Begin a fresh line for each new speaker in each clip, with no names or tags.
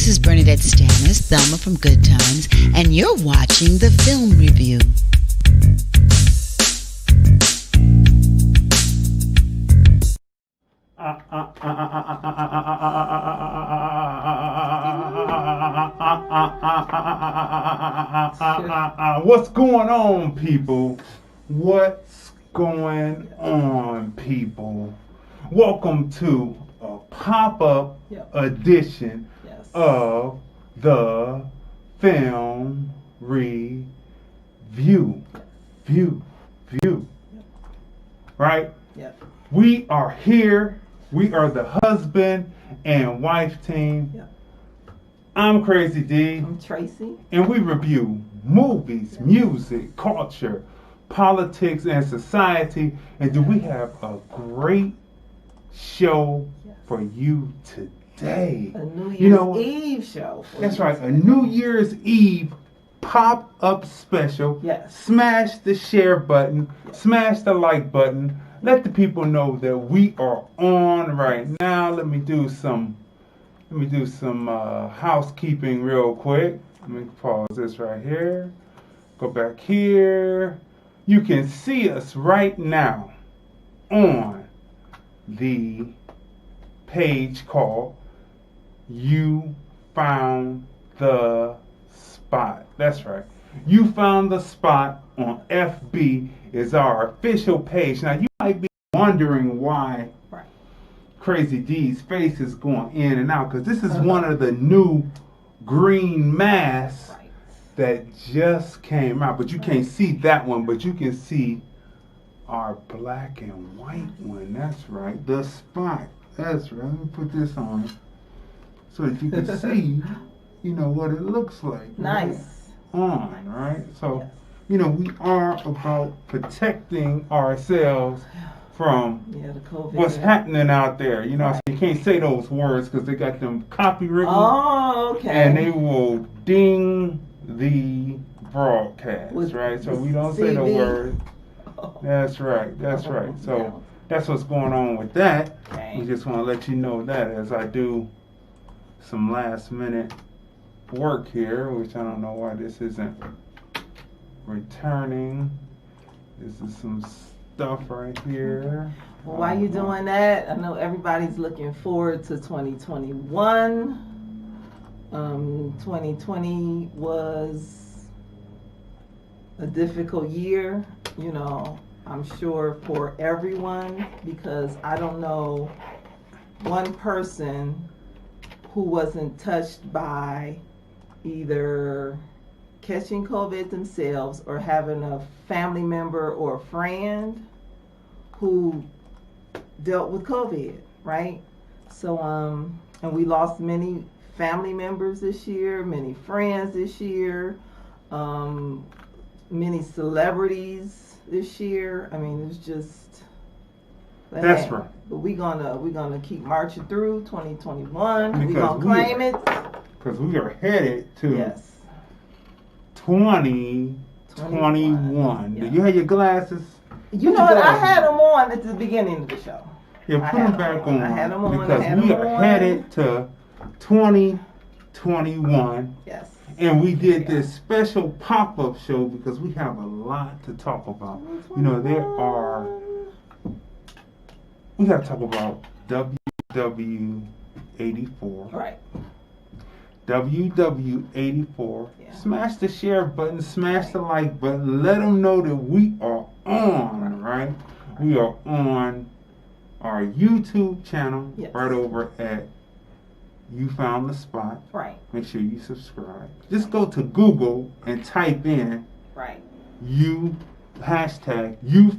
This is Bernadette Stannis, Thelma from Good Times, and you're watching the Film Review.
What's going on, people? What's going on, people? Welcome to a pop-up edition of the Film Review. Right?
Yep.
We are here. We are the husband and wife team.
Yep.
I'm Crazy D.
I'm Tracy.
And we review movies, music, culture, politics, and society. And do we have a great show for you today?
A New Year's Eve show.
That's right. A New Year's Eve pop-up special.
Yes.
Smash the share button. Yes. Smash the like button. Let the people know that we are on right now. Let me do some housekeeping real quick. Let me pause this right here. Go back here. You can see us right now on the page called You Found the Spot. That's right. You Found the Spot on FB is our official page. Now, you might be wondering why Crazy D's face is going in and out, because this is one of the new green masks that just came out. But you can't see that one, but you can see our black and white one. That's right. The Spot. That's right. Let me put this on so that you can see, what it looks like.
Nice.
On, right? So, we are about protecting ourselves from
the COVID.
What's happening out there. So you can't say those words because they got them copywritten.
Oh, okay.
And they will ding the broadcast, right? So we don't say the word. That's right. So that's what's going on with that.
Okay.
We just want to let you know that as I do some last minute work here, which I don't know why this isn't returning. This is some stuff right here.
Well, while you're doing that, I know everybody's looking forward to 2021. 2020 was a difficult year, I'm sure for everyone, because I don't know one person who wasn't touched by either catching COVID themselves or having a family member or a friend who dealt with COVID, right? So, and we lost many family members this year, many friends this year, many celebrities this year. I mean, it's just...
That's right.
But we're gonna keep marching through 2021. We're gonna claim it.
Because we are headed to 2021.
Yeah.
Do you have your glasses?
You know what? I had them on at the beginning of the show.
Yeah, put them back on.
I had them on.
Because we are headed to 2021.
Yes.
And we did this special pop-up show because we have a lot to talk about. We got to talk about WW84.
Right.
WW84. Yeah. Smash the share button, smash the like button. Let them know that we are on, right? We are on our YouTube channel right over at You Found the Spot.
Right.
Make sure you subscribe. Just go to Google and type in You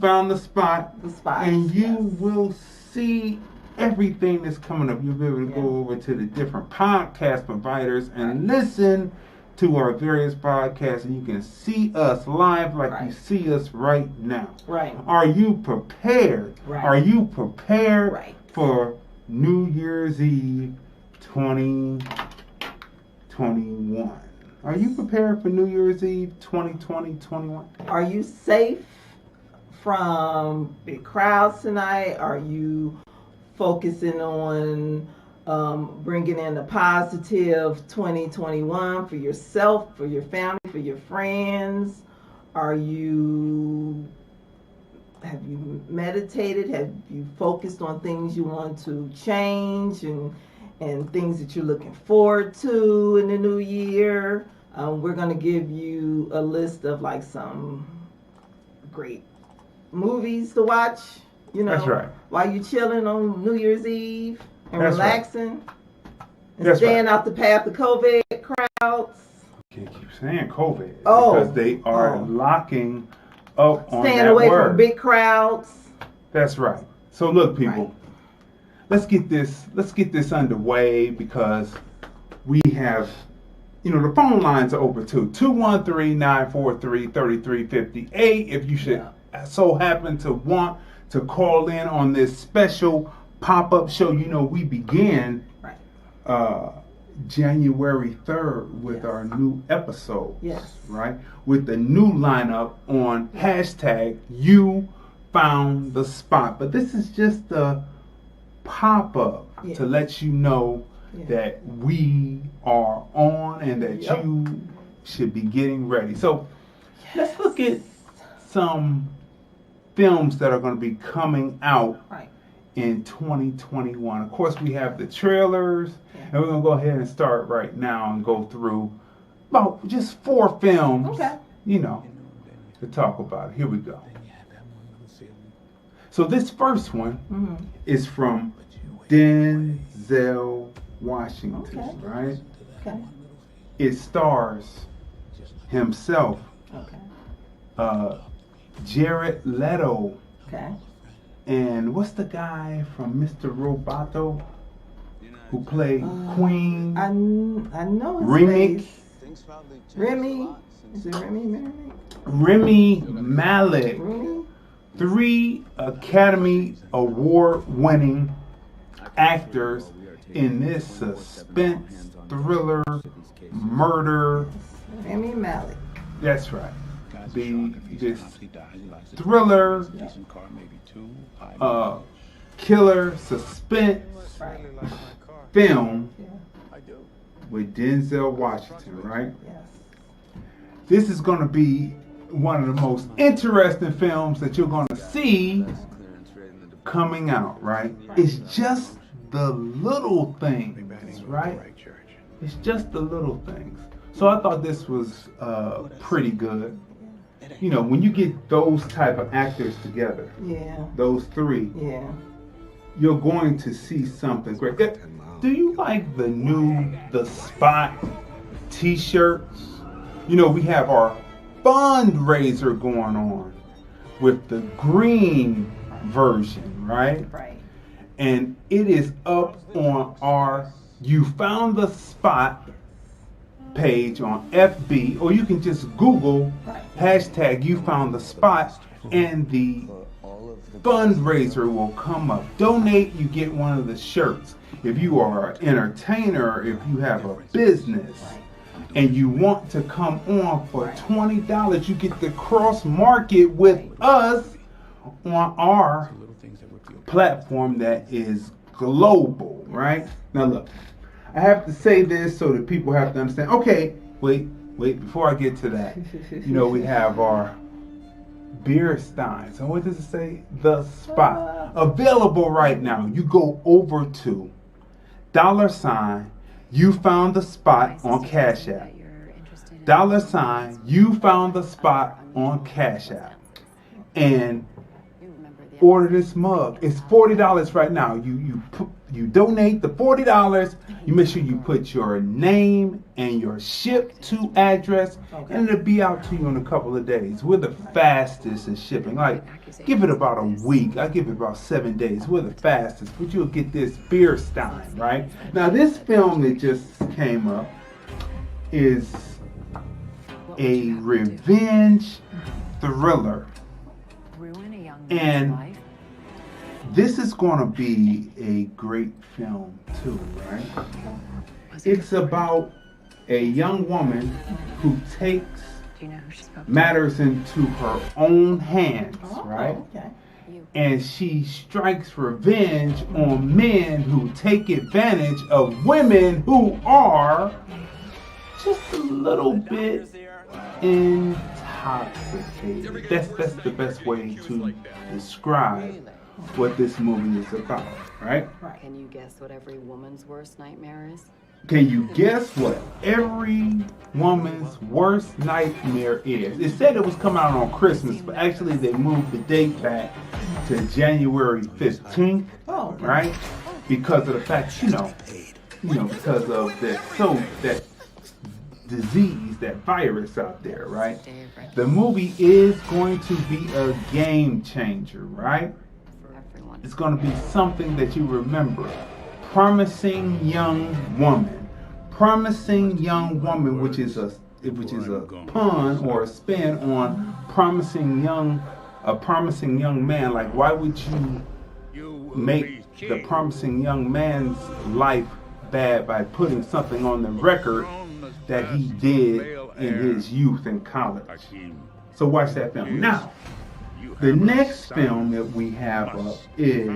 Found the Spot. And you will see everything that's coming up. You'll be able to go over to the different podcast providers and listen to our various podcasts, and you can see us live like you see us right now.
Right.
Are you prepared?
Right.
Are you prepared for New Year's Eve 2021? Are you prepared for New Year's Eve 2020-21?
Are you safe from big crowds tonight? Are you focusing on bringing in a positive 2021 for yourself, for your family, for your friends? Have you meditated? Have you focused on things you want to change and things that you're looking forward to in the new year? We're going to give you a list of like some great movies to watch,
That's right.
while you're chilling on New Year's Eve and
That's
relaxing and
That's
staying out the path of COVID crowds.
Can't keep saying COVID
Oh.
because they are locking up on
Staying
that
away
word.
from big crowds.
That's right. So look, people,
Right.
let's get this underway because we have, the phone lines are open too. 213-943-3358. If you should so happen to want to call in on this special pop-up show, we began January 3rd with our new episode.
Yes.
Right? With the new lineup on hashtag YOUFOUNDTHESPOT. But this is just a pop-up to let you know that we are on and that you should be getting ready. So let's look at some films that are going to be coming out in 2021. Of course, we have the trailers, and we're going to go ahead and start right now and go through about just 4 films, to talk about. Here we go. So this first one is from Denzel Washington, right?
Okay.
It stars himself, Jared Leto, and what's the guy from Mr. Roboto who played Queen?
I know his
Remy.
face. Remy. Is it Remy?
Remy Malek.
Remy?
3 Academy Award-winning actors in this suspense, thriller, murder.
Remy Malek.
That's right. This thriller, killer, suspense film with Denzel Washington, right?
Yes.
This is going to be one of the most interesting films that you're going to see coming out, right? It's just the little things, right? It's just the little things. So I thought this was pretty good. When you get those type of actors together, those 3, you're going to see something great. Do you like the Spot t-shirts? We have our fundraiser going on with the green version, right?
Right.
And it is up on our You Found the Spot page on FB, or you can just Google hashtag You Found the Spot and the fundraiser will come up. Donate, you get one of the shirts. If you are an entertainer, if you have a business and you want to come on for $20, you get to cross market with us on our platform that is global, right? Now look, I have to say this so that people have to understand. Okay, wait, before I get to that, we have our beer stein. So what does it say? The Spot. Available right now. You go over to $ You Found the Spot on Cash App. $ You Found the Spot on Cash App. And order this mug. It's $40 right now. You donate the $40. You make sure you put your name and your ship to address, and it'll be out to you in a couple of days. We're the fastest in shipping. Like, give it about a week. I give it about 7 days. We're the fastest, but you'll get this beer stein, right? Now, this film that just came up is a revenge thriller. And this is going to be a great film too, right? It's about a young woman who takes matters into her own hands, right? and she strikes revenge on men who take advantage of women who are just a little bit intoxicated. That's the best way to describe what this movie is about, right?
Can you guess what every woman's worst nightmare is?
Can you guess what every woman's worst nightmare is? It said it was coming out on Christmas, but actually they moved the date back to January 15th, right? Because of the fact, because of that disease, that virus out there, right? The movie is going to be a game changer, right? It's going to be something that you remember. Promising Young Woman. Promising Young Woman, which is a pun or a spin on a promising young man. Like, why would you make the promising young man's life bad by putting something on the record that he did in his youth and college? So watch that film. Now, the next film that we have up is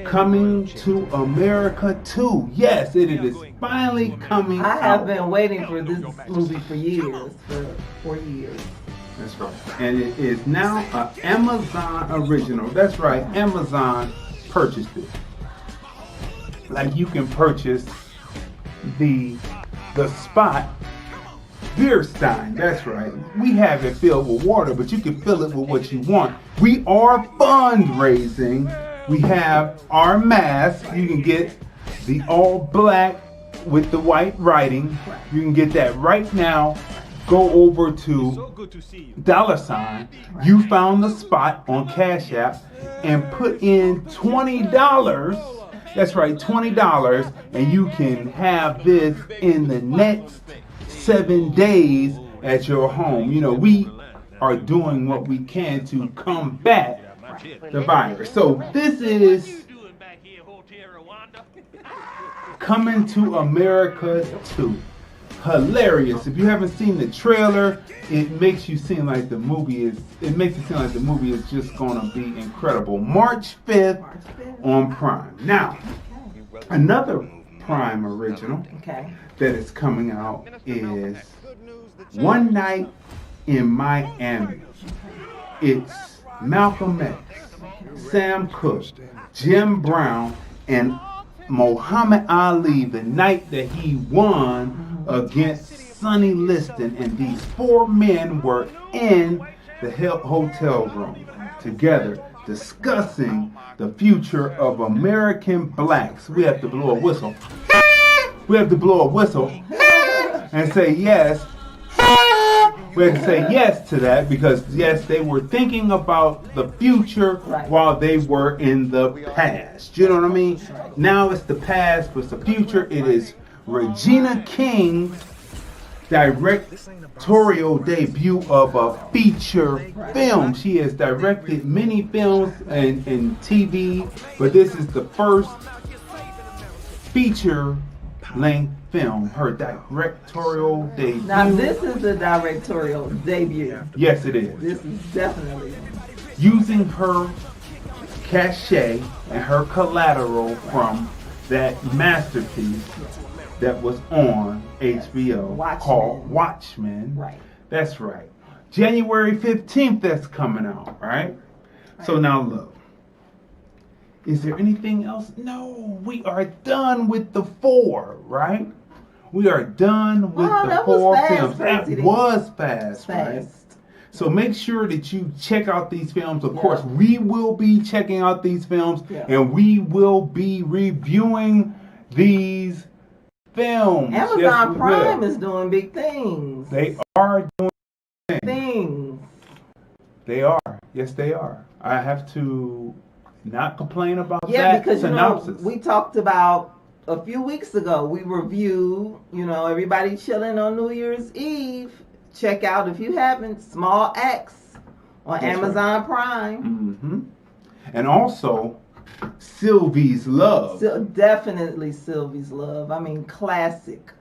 Coming to America 2. Yes, it is finally coming out.
I have been waiting for this movie for years, for 4 years.
That's right. And it is now an Amazon original. That's right, Amazon purchased it. Like you can purchase the Spot beer stein. That's right. We have it filled with water, but you can fill it with what you want. We are fundraising. We have our mask. You can get the all black with the white writing. You can get that right now. Go over to $. You found the spot on Cash App and put in $20. That's right, $20, and you can have this in the next 7 days at your home. We are doing what we can to combat the virus. So this is Coming to America 2. Hilarious. If you haven't seen the trailer, it makes you seem like the movie is just gonna be incredible. March 5th on Prime. Now, another Prime original that is coming out is One Night in Miami. It's Malcolm X, Sam Cooke, Jim Brown, and Muhammad Ali, the night that he won against Sonny Liston. And these 4 men were in the hotel room together discussing the future of American blacks. We have to blow a whistle. We have to blow a whistle and say yes. We have to say yes to that because, yes, they were thinking about the future while they were in the past. You know what I mean? Now it's the past, but it's the future. It is Regina King's directorial debut of a feature film. She has directed many films and TV, but this is the first feature-length film, her directorial debut.
Now this is the directorial debut.
Yes, it is.
This is definitely.
Using her cachet and her collateral from that masterpiece that was on HBO called Watchmen.
Right.
That's right. January 15th that's coming out, right? So now look. Is there anything else? No, we are done with the 4, right? We are done with the 4 films. That was fast, right? So make sure that you check out these films. Of course, we will be checking out these films and we will be reviewing these films.
Amazon Prime is doing big things.
They are doing
things.
They are. Yes, they are. I have to not complain about that.
Yeah, because
synopsis.
we talked about a few weeks ago. We reviewed, everybody chilling on New Year's Eve. Check out, if you haven't, Small Axe on Amazon Prime.
Mm-hmm. And also, Sylvie's Love.
Definitely Sylvie's Love. I mean, classic.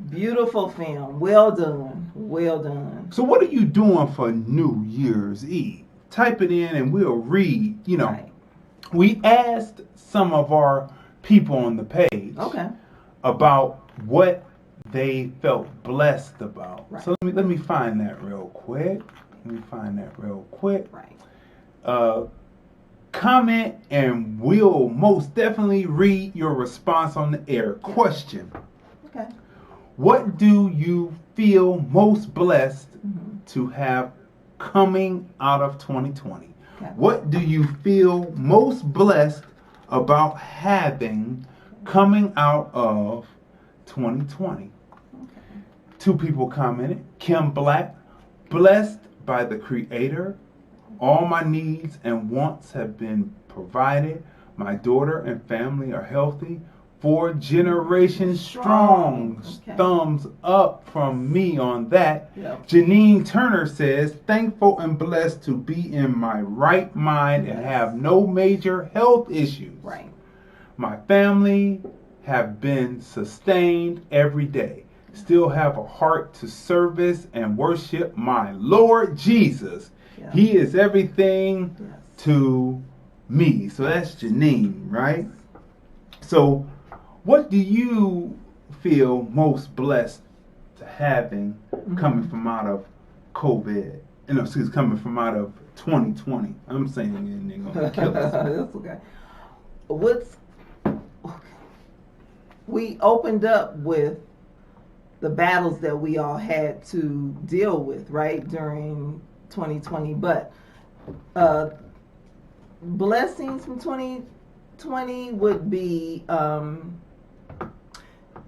Beautiful film. Well done. Well done.
So what are you doing for New Year's Eve? type it in and we'll read. You know,
Right.
we asked some of our people on the page
Okay.
about what they felt blessed about.
Right.
So let me find that real quick.
Right.
Comment and we'll most definitely read your response on the air.
Yeah.
Question:
Okay.
what do you feel most blessed
Mm-hmm.
to have coming out of 2020?
Okay.
What do you feel most blessed about having coming out of 2020?
Okay.
2 people commented. Kim Black: blessed by the Creator. All my needs and wants have been provided. My daughter and family are healthy. 4 generations strong.
Okay.
Thumbs up from me on that.
Yep.
Janine Turner says, thankful and blessed to be in my right mind and
Yes.
have no major health issues.
Right.
My family have been sustained every day. Still have a heart to service and worship my Lord Jesus.
Yeah.
He is everything
Yes.
to me. So that's Janine, right? So what do you feel most blessed to having coming from out of COVID? Coming from out of 2020. I'm saying it ain't gonna kill us.
That's okay. We opened up with the battles that we all had to deal with, right, during 2020. But blessings from 2020 would be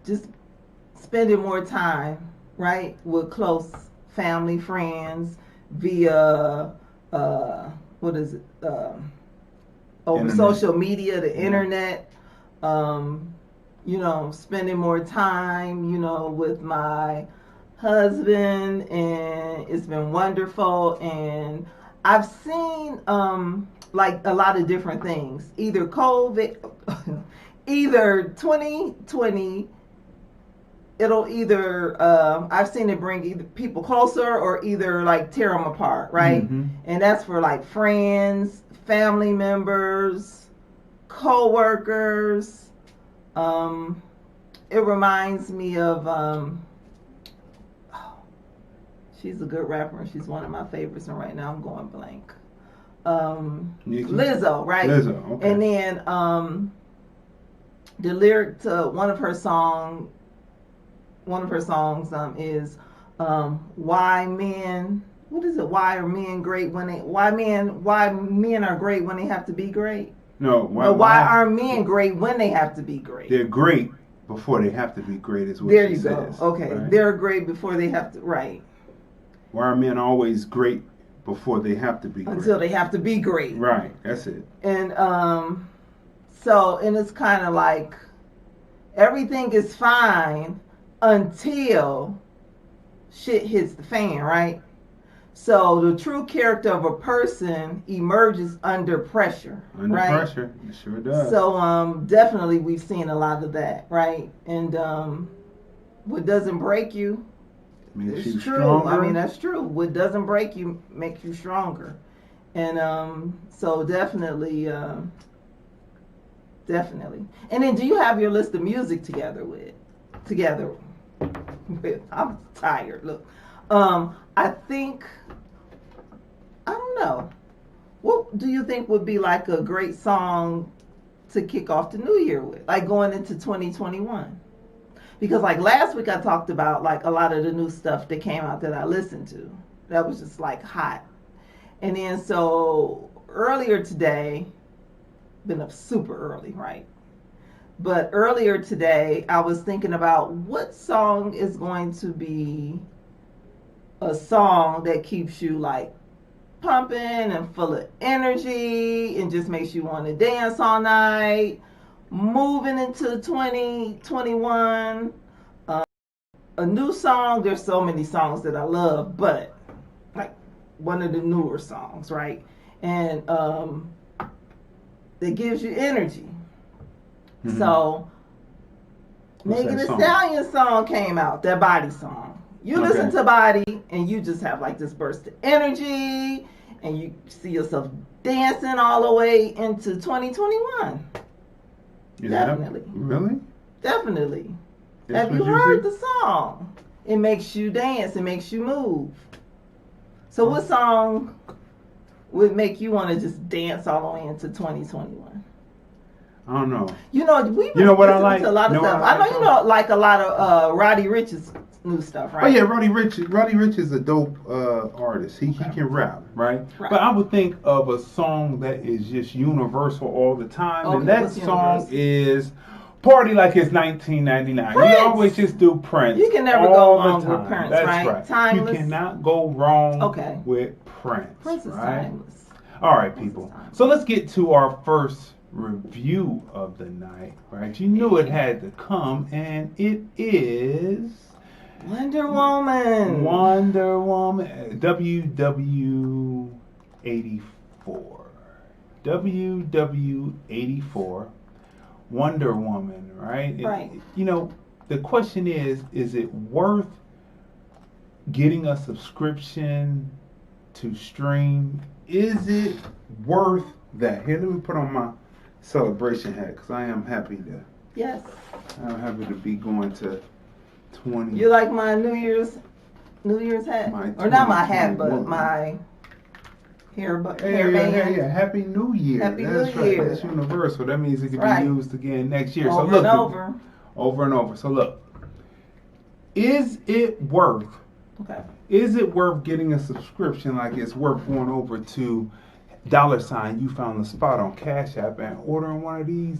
just spending more time, right, with close family, friends, via over
Internet.
social media, the internet. You know, spending more time, you know, with my husband, and it's been wonderful. And I've seen like a lot of different things. Either COVID, either 2020. It'll either I've seen it bring either people closer or either like tear them apart, right?
Mm-hmm.
And that's for like friends, family members, co-workers. It reminds me of she's a good rapper and she's one of my favorites, and right now I'm going blank. Lizzo, right?
Lizzo, okay.
And then the lyric to one of her songs is why men are great when they have to be great?
No,
why are men great when they have to be great?
They're great before they have to be great, is what
There
she
you go.
says.
Okay.
Right?
They're great before they have to, right.
Why are men always great before they have to be great?
Until they have to be great.
Right, that's it.
And and it's kind of like everything is fine until shit hits the fan, right? So the true character of a person emerges under pressure,
Under
right?
pressure, it sure does.
So definitely we've seen a lot of that, right? And what doesn't break you,
Makes
it's
you
true.
stronger.
I mean, that's true. What doesn't break you makes you stronger. And so definitely. And then do you have your list of music together with? I'm tired. Look. I think, I don't know. What do you think would be like a great song to kick off the new year with? Like going into 2021? Because like last week I talked about like a lot of the new stuff that came out that I listened to. That was just like hot. And then so earlier today, been up super early, right? But earlier today I was thinking about what song is going to be a song that keeps you like pumping and full of energy and just makes you want to dance all night. Moving into 2021, a new song. There's so many songs that I love, but like one of the newer songs, right? And that gives you energy. Mm-hmm. So Megan Thee Stallion song came out, that Body song. You listen to Body and you just have like this burst of energy and you see yourself dancing all the way into 2021. Definitely.
Really?
Definitely.
That's
Have you
what you
heard
see?
the song? It makes you dance. It makes you move. So what song would make you want to just dance all the way into 2021?
I don't know.
You know, we've been
You know what I
listening
like?
to a lot of
You know
stuff.
what I
I know
like,
you know like a lot of Roddy Ricch's new stuff, right?
Oh yeah, Roddy Ricch is a dope artist. He can rap, right?
Right.
But I would think of a song that is just universal all the time,
Okay,
and that
what's
song
universal?
is "Party Like It's 1999."
Prince.
You always just do Prince.
You can never
all
go
the
wrong with
time.
Prince,
That's
right?
You
Timeless.
cannot go wrong
Okay.
with Prince.
Prince is
right?
timeless.
All right, people. So let's get to our first review of the night, right? You knew it had to come, and it is
Wonder Woman.
Wonder Woman, WW84. WW84 Wonder Woman, right?
Right.
You know, the question is it worth getting a subscription to stream? Is it worth that? Here, let me put on my celebration hat because I am happy to.
Yes.
I'm happy to be going to 20.
You like my New Year's hat?
My
Or not my hat, but
2021.
my hairband.
Yeah. Happy New Year.
Happy
That's
New
right.
Year.
That's universal. That means it can
Right.
be used again next year.
Over
so look,
and over.
over and over. So look, is it worth getting a subscription like it's worth going over to $ you found the spot on Cash App and ordering one of these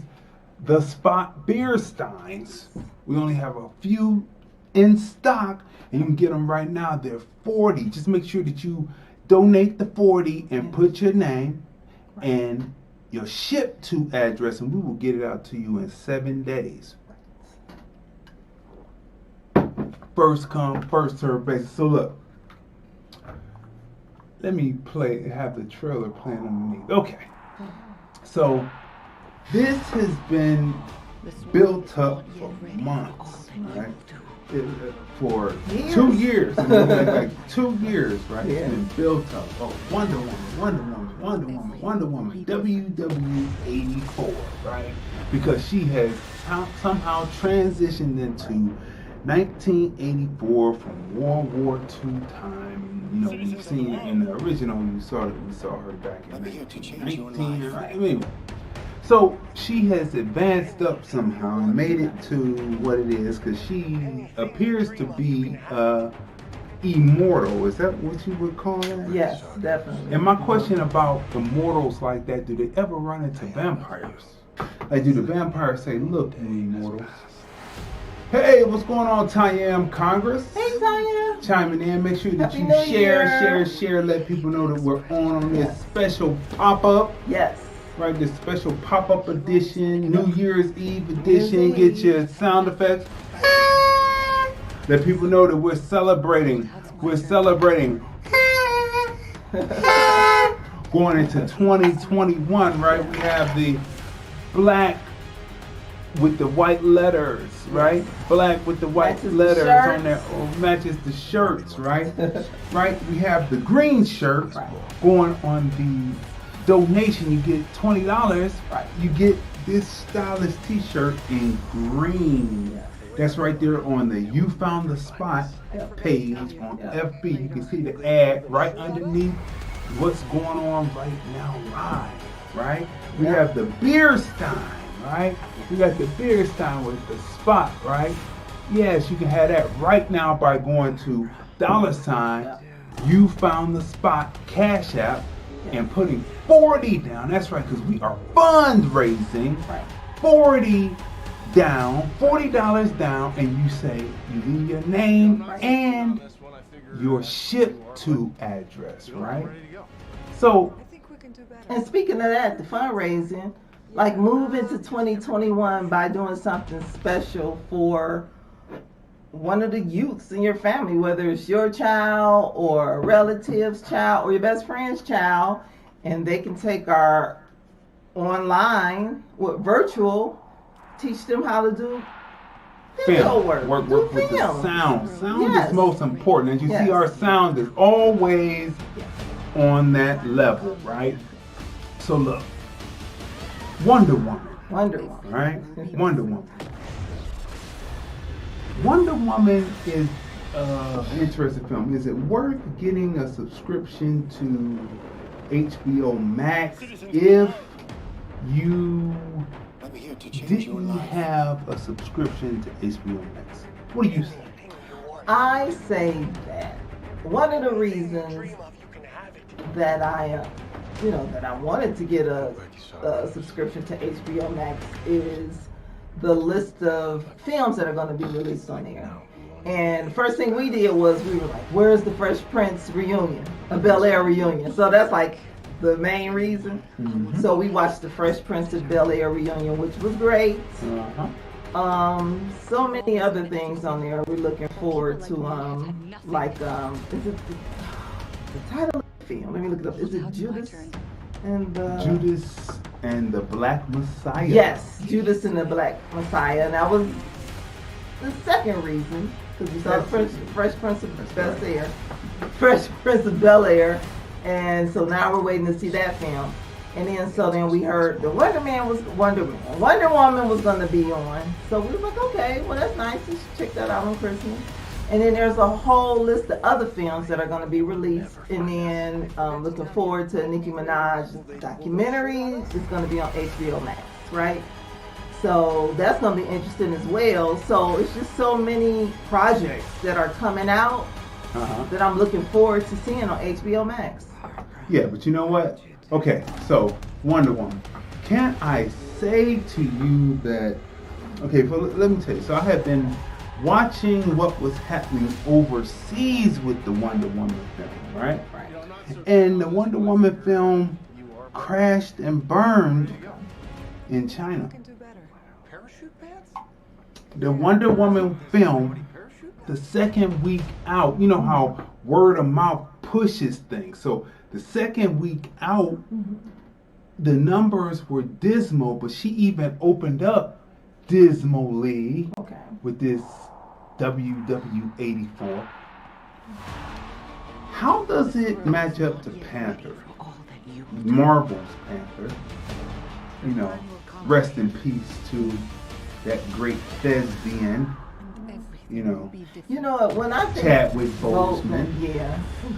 The Spot beer steins? We only have a few in stock and you can get them right now. They're $40. Just make sure that you donate the $40 and put your name and your ship to address, and we will get it out to you in 7 days. First come, first serve basis. So look, let me have the trailer playing underneath. Okay. So this has been built up for months, right? For 2 years. I mean, like 2 years, right?
Yeah.
It's been built up. Oh, Wonder Woman, WW84, right? Because she has somehow transitioned into 1984 from World War II time. You know, we've seen it in the original. We saw her back in 1919. Anyway, so she has advanced up somehow and made it to what it is because she appears to be immortal. Is that what you would call that?
Yes, definitely.
And my question about immortals like that, do they ever run into vampires? Like, do the vampires say, "Look, you immortals. Hey, what's going on, Tayam Congress?"
Hey, Tanya.
Chiming in. Make sure that
Happy
you
New
share.
Year.
Let people know that we're on this special pop-up,
Yes.
right? This special pop-up edition, New Year's Eve edition. Get your sound effects. Let people know that we're celebrating. Going into 2021, right? We have the black with the white letters, right? Black with the white
Matches the
letters
shirts.
on there, or matches the shirts, right? Right? We have the green shirt
Right.
going on the donation. You get $20.
Right.
You get this stylish T-shirt in green.
Yeah.
That's right there on the You Found the Spot page on FB. You can see the ad right underneath what's going on right now live, right? We have the beer stein, right? We got the beer stein with the spot, right? Yes, you can have that right now by going to $ You Found the Spot Cash App and putting 40 down. That's right, because we are fundraising.
Right.
40 down, $40 down, and you say you leave your name and your ship to address, right? So,
And speaking of that, the fundraising, like move into 2021 by doing something special for one of the youths in your family, whether it's your child or a relative's child or your best friend's child, and they can take our online, virtual, teach them how to do video work.
Work
do
with the
film.
sound. Sound
Yes.
is most important. As you
Yes.
see, our sound is always on that level, right? So look, Wonder Woman.
Wonder Woman.
Right? Wonder Woman. Wonder Woman is an interesting film. Is it worth getting a subscription to HBO Max if you didn't have a subscription to HBO Max? What do you say?
I say that one of the reasons that I wanted to get a subscription to HBO Max is the list of films that are going to be released on there. And first thing we did was we were like, where's the Fresh Prince reunion? A Bel-Air reunion. So that's like the main reason. Mm-hmm. So we watched the Fresh Prince of Bel-Air reunion, which was great.
Uh-huh.
So many other things on there we're looking forward to. Is it the title of the film? Let me look it up. Is it Judas and the Black Messiah? Yes, Judas and the Black Messiah. And that was the second reason, because we saw the Fresh Prince of Bel-Air. Fresh Prince of Bel-Air. And so now we're waiting to see that film. And then we heard the Wonder Woman was going to be on. So we were like, okay, well that's nice. You should check that out on Christmas. And then there's a whole list of other films that are going to be released. And then looking forward to Nicki Minaj's documentary. It's going to be on HBO Max, right? So that's going to be interesting as well. So it's just so many projects that are coming out that I'm looking forward to seeing on HBO Max.
Yeah, but you know what? Okay, so Wonder Woman. Can I say to you that, let me tell you. So I have been watching what was happening overseas with the Wonder Woman film, right? And the Wonder Woman film crashed and burned in China. The Wonder Woman film, the second week out, you know how word of mouth pushes things. So the second week out, the numbers were dismal, but she even opened up dismally with this WW84. How does it match up to Panther? Marvel's Panther. You know, rest in peace to that great thespian. You know, when I think Chadwick Boseman,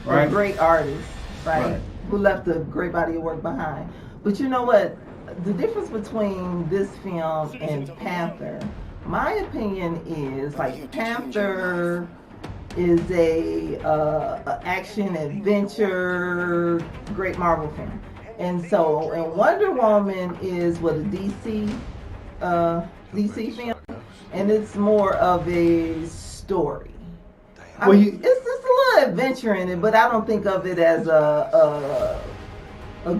right, a great artist, right, who left a great body of work behind. But you know what? The difference between this film and Panther, my opinion is like Panther is a action adventure great Marvel film, and Wonder Woman is what a DC film. And it's more of a story. It's just a little adventure in it, but I don't think of it as a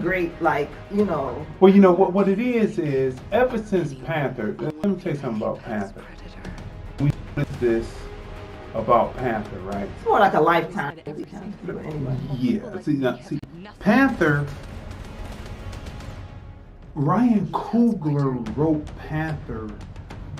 great, like, you know.
Well, you know what it is ever since Panther. Let me tell you something about Panther. We did this about Panther, right?
It's more like a Lifetime movie kind of anyway.
Yeah. See, Panther. Ryan Coogler wrote Panther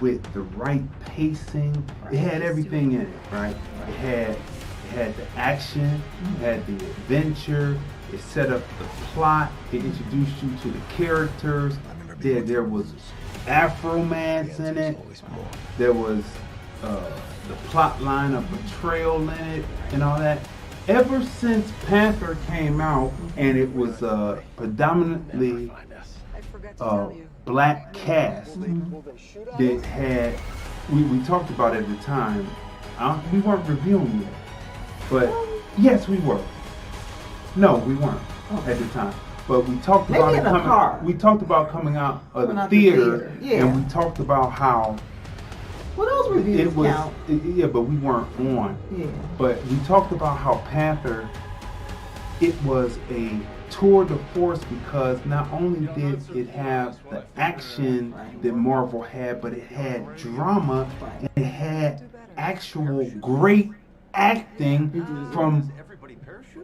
with the right pacing. It had everything in it, right? It had the action, it had the adventure, it set up the plot, it introduced you to the characters. There was Afromance in it. There was the plot line of betrayal in it and all that. Ever since Panther came out, and it was predominantly black cast that had, we talked about it at the time. We weren't reviewing it, but yes, we were. No, we weren't at the time. But we talked about it coming. We talked about coming out of the theater, and we talked about how.
Well, those reviews count.
Yeah, but we weren't on. Yeah. But we talked about how Panther. It was a tour de force because not only did it have the action that Marvel had, but it had drama and it had actual great acting from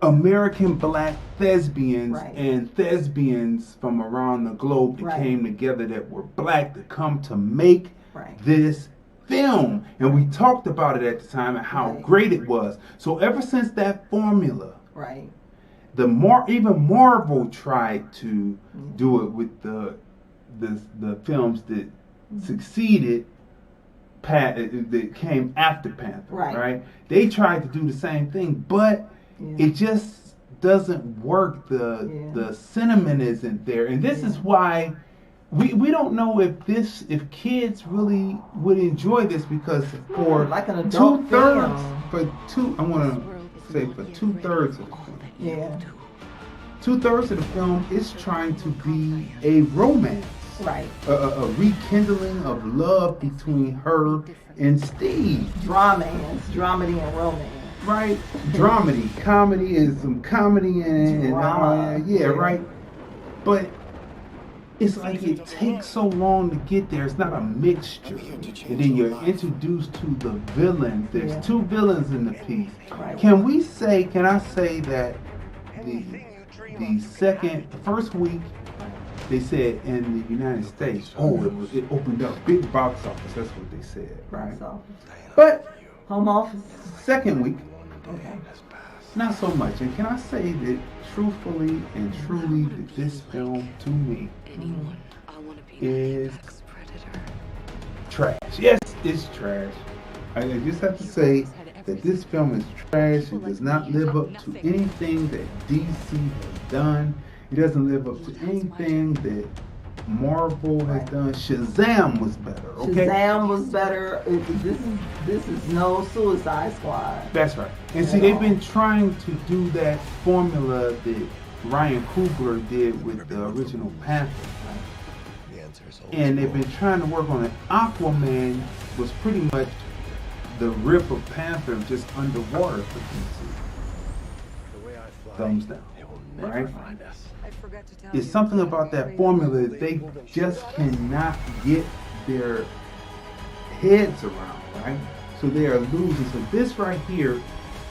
American black thespians and thespians from around the globe that came together that were black to come to make this film. And we talked about it at the time and how great it was. So ever since that formula, even Marvel tried to do it with the films that succeeded that came after Panther, right? They tried to do the same thing, but it just doesn't work. The sentiment isn't there, and this is why we don't know if kids really would enjoy this, because for
like an adult film.
for 2/3 of the film.
Yeah.
2/3 of the film is trying to be a romance.
Right.
A rekindling of love between her and Steve.
Dramedy and romance.
Right? Dramedy. Comedy is some comedy and
Drama.
Right. But it's like it takes so long to get there. It's not a mixture. And then you're introduced to the villains. There's 2 villains in the piece.
Right.
Can I say that the first week, they said in the United States, it opened up big box office. That's what they said, right? But
home office.
Second week,
Okay.
not so much. And can I say that truthfully and truly that this film to me is trash. Yes, it's trash. I just have to say that this film is trash. It does not live up to anything that DC has done. It doesn't live up to anything that Marvel has done. Shazam was better, okay?
Shazam was better. This is no Suicide Squad.
That's right. And see, they've been trying to do that formula that Ryan Coogler did with the original Panther. And they've been trying to work on it. Aquaman was pretty much the rip of Panther, just underwater for DC. Thumbs down, right? It's something about that formula that they just cannot get their heads around, right? So they are losing. So this right here,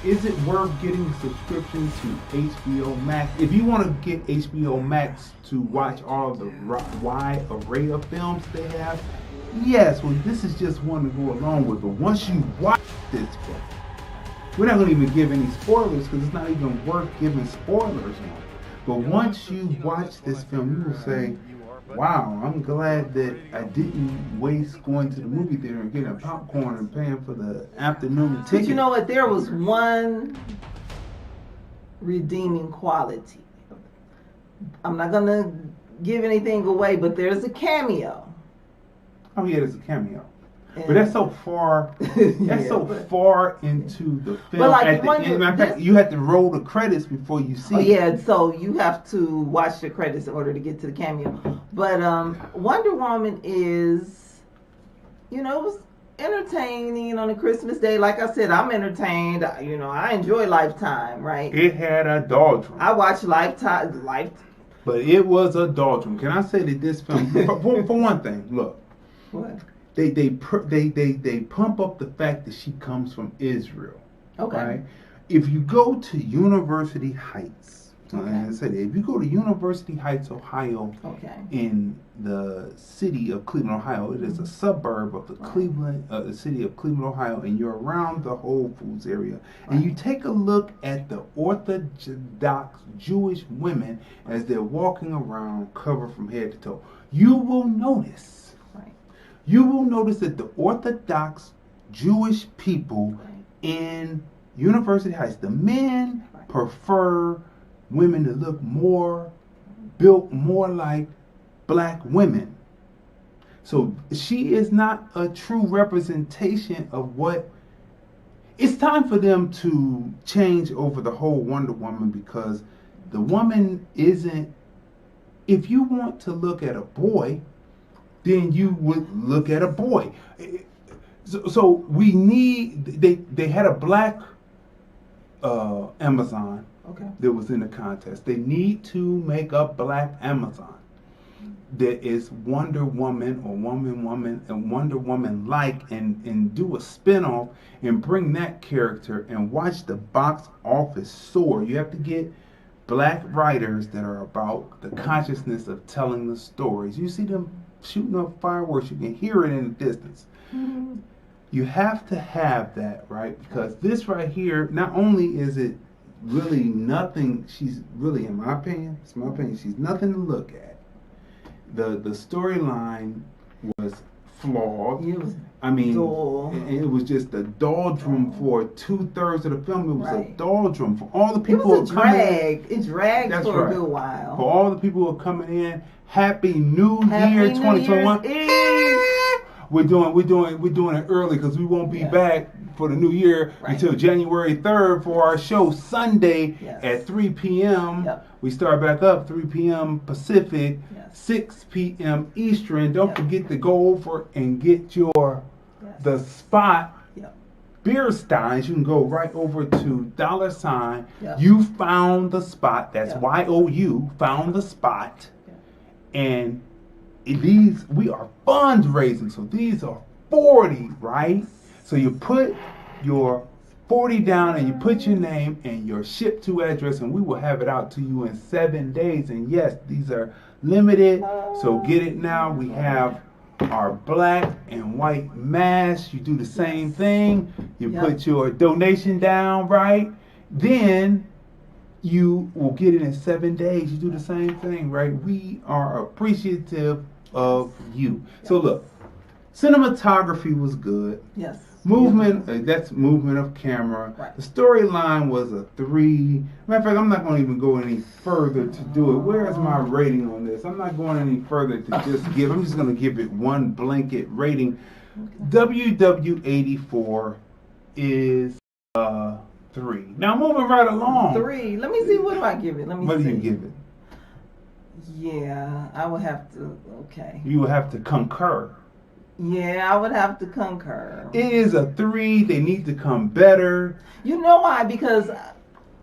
is it worth getting a subscription to HBO Max? If you want to get HBO Max to watch all the wide array of films they have, yes, well, this is just one to go along with. But once you watch this film, we're not going to even give any spoilers because it's not even worth giving spoilers on. But once you watch this film, you will say, wow, I'm glad that I didn't waste going to the movie theater and getting a popcorn and paying for the afternoon ticket.
But you know what? There was one redeeming quality. I'm not going to give anything away, but there's a cameo.
Oh, yeah, there's a cameo. But that's so far. That's far into the film.
But like,
at the end, matter of fact, you have to roll the credits before you see.
Oh yeah, so you have to watch the credits in order to get to the cameo. But Wonder Woman is, it was entertaining on a Christmas day. Like I said, I'm entertained. I enjoy Lifetime, right?
It had a doldrum.
I watch Lifetime.
But it was a doldrum. Can I say that this film, for one thing, look.
What?
They pump up the fact that she comes from Israel.
Okay.
Right? If you go to University Heights, I said, if you go to University Heights, Ohio, in the city of Cleveland, Ohio, it is a suburb of the city of Cleveland, Ohio, and you're around the Whole Foods area, and you take a look at the Orthodox Jewish women as they're walking around covered from head to toe. You will notice that the Orthodox Jewish people in University Heights, the men prefer women to look built more like black women. So she is not a true representation of what. It's time for them to change over the whole Wonder Woman, because the woman isn't. If you want to look at a boy, then you would look at a boy. So we need. They had a black Amazon that was in the contest. They need to make a black Amazon that is Wonder Woman or Wonder Woman like, and do a spinoff and bring that character and watch the box office soar. You have to get black writers that are about the consciousness of telling the stories. You see them shooting up fireworks, you can hear it in the distance. Mm-hmm. You have to have that, right? Because this right here, not only is it really nothing. She's really, in my opinion, it's my opinion. She's nothing to look at. The storyline was flawed.
It was
I mean,
dull.
it was just a doldrum for 2/3 of the film. It was a
Right.
doldrum for all the people
It was
who
a
are coming in.
drag. It dragged
That's
for
right.
a good while.
For all the people who are coming in, Happy New Year
New
2021.
Year's Eve.
We're doing it early because we won't be
Yes.
back for the new year
Right.
until January 3rd for our show Sunday
Yes.
at 3 p.m.
Yep.
We start back up 3 p.m. Pacific,
Yes.
6 p.m. Eastern. Don't
Yep.
forget to go over and get your
Yes.
the spot.
Yep.
Beer steins, you can go right over to $
Yep.
You found the spot. That's
Yep.
YOU found the spot.
Yep.
And these we are fundraising, so these are 40, right? So you put your 40 down and you put your name and your ship to address, and we will have it out to you in 7 days. And yes, these are limited, so get it now. We have our black and white masks. You do the same thing. You
Yep.
put your donation down, right? Then you will get it in 7 days. You do the same thing, right? We are appreciative of you. So look, cinematography was good.
Yes.
Movement, that's movement of camera.
Right.
The storyline was a 3. Matter of fact, I'm not going to even go any further to do it. Where is my rating on this? I'm not going any further to just give. I'm just going to give it one blanket rating. WW84 is 3. Now moving right along.
3. Let me see. What do I give it? Let me
What
see.
do you give it?
Yeah, I would have to. Okay.
You will have to concur.
Yeah, I would have to concur.
It is a 3. They need to come better.
You know why? Because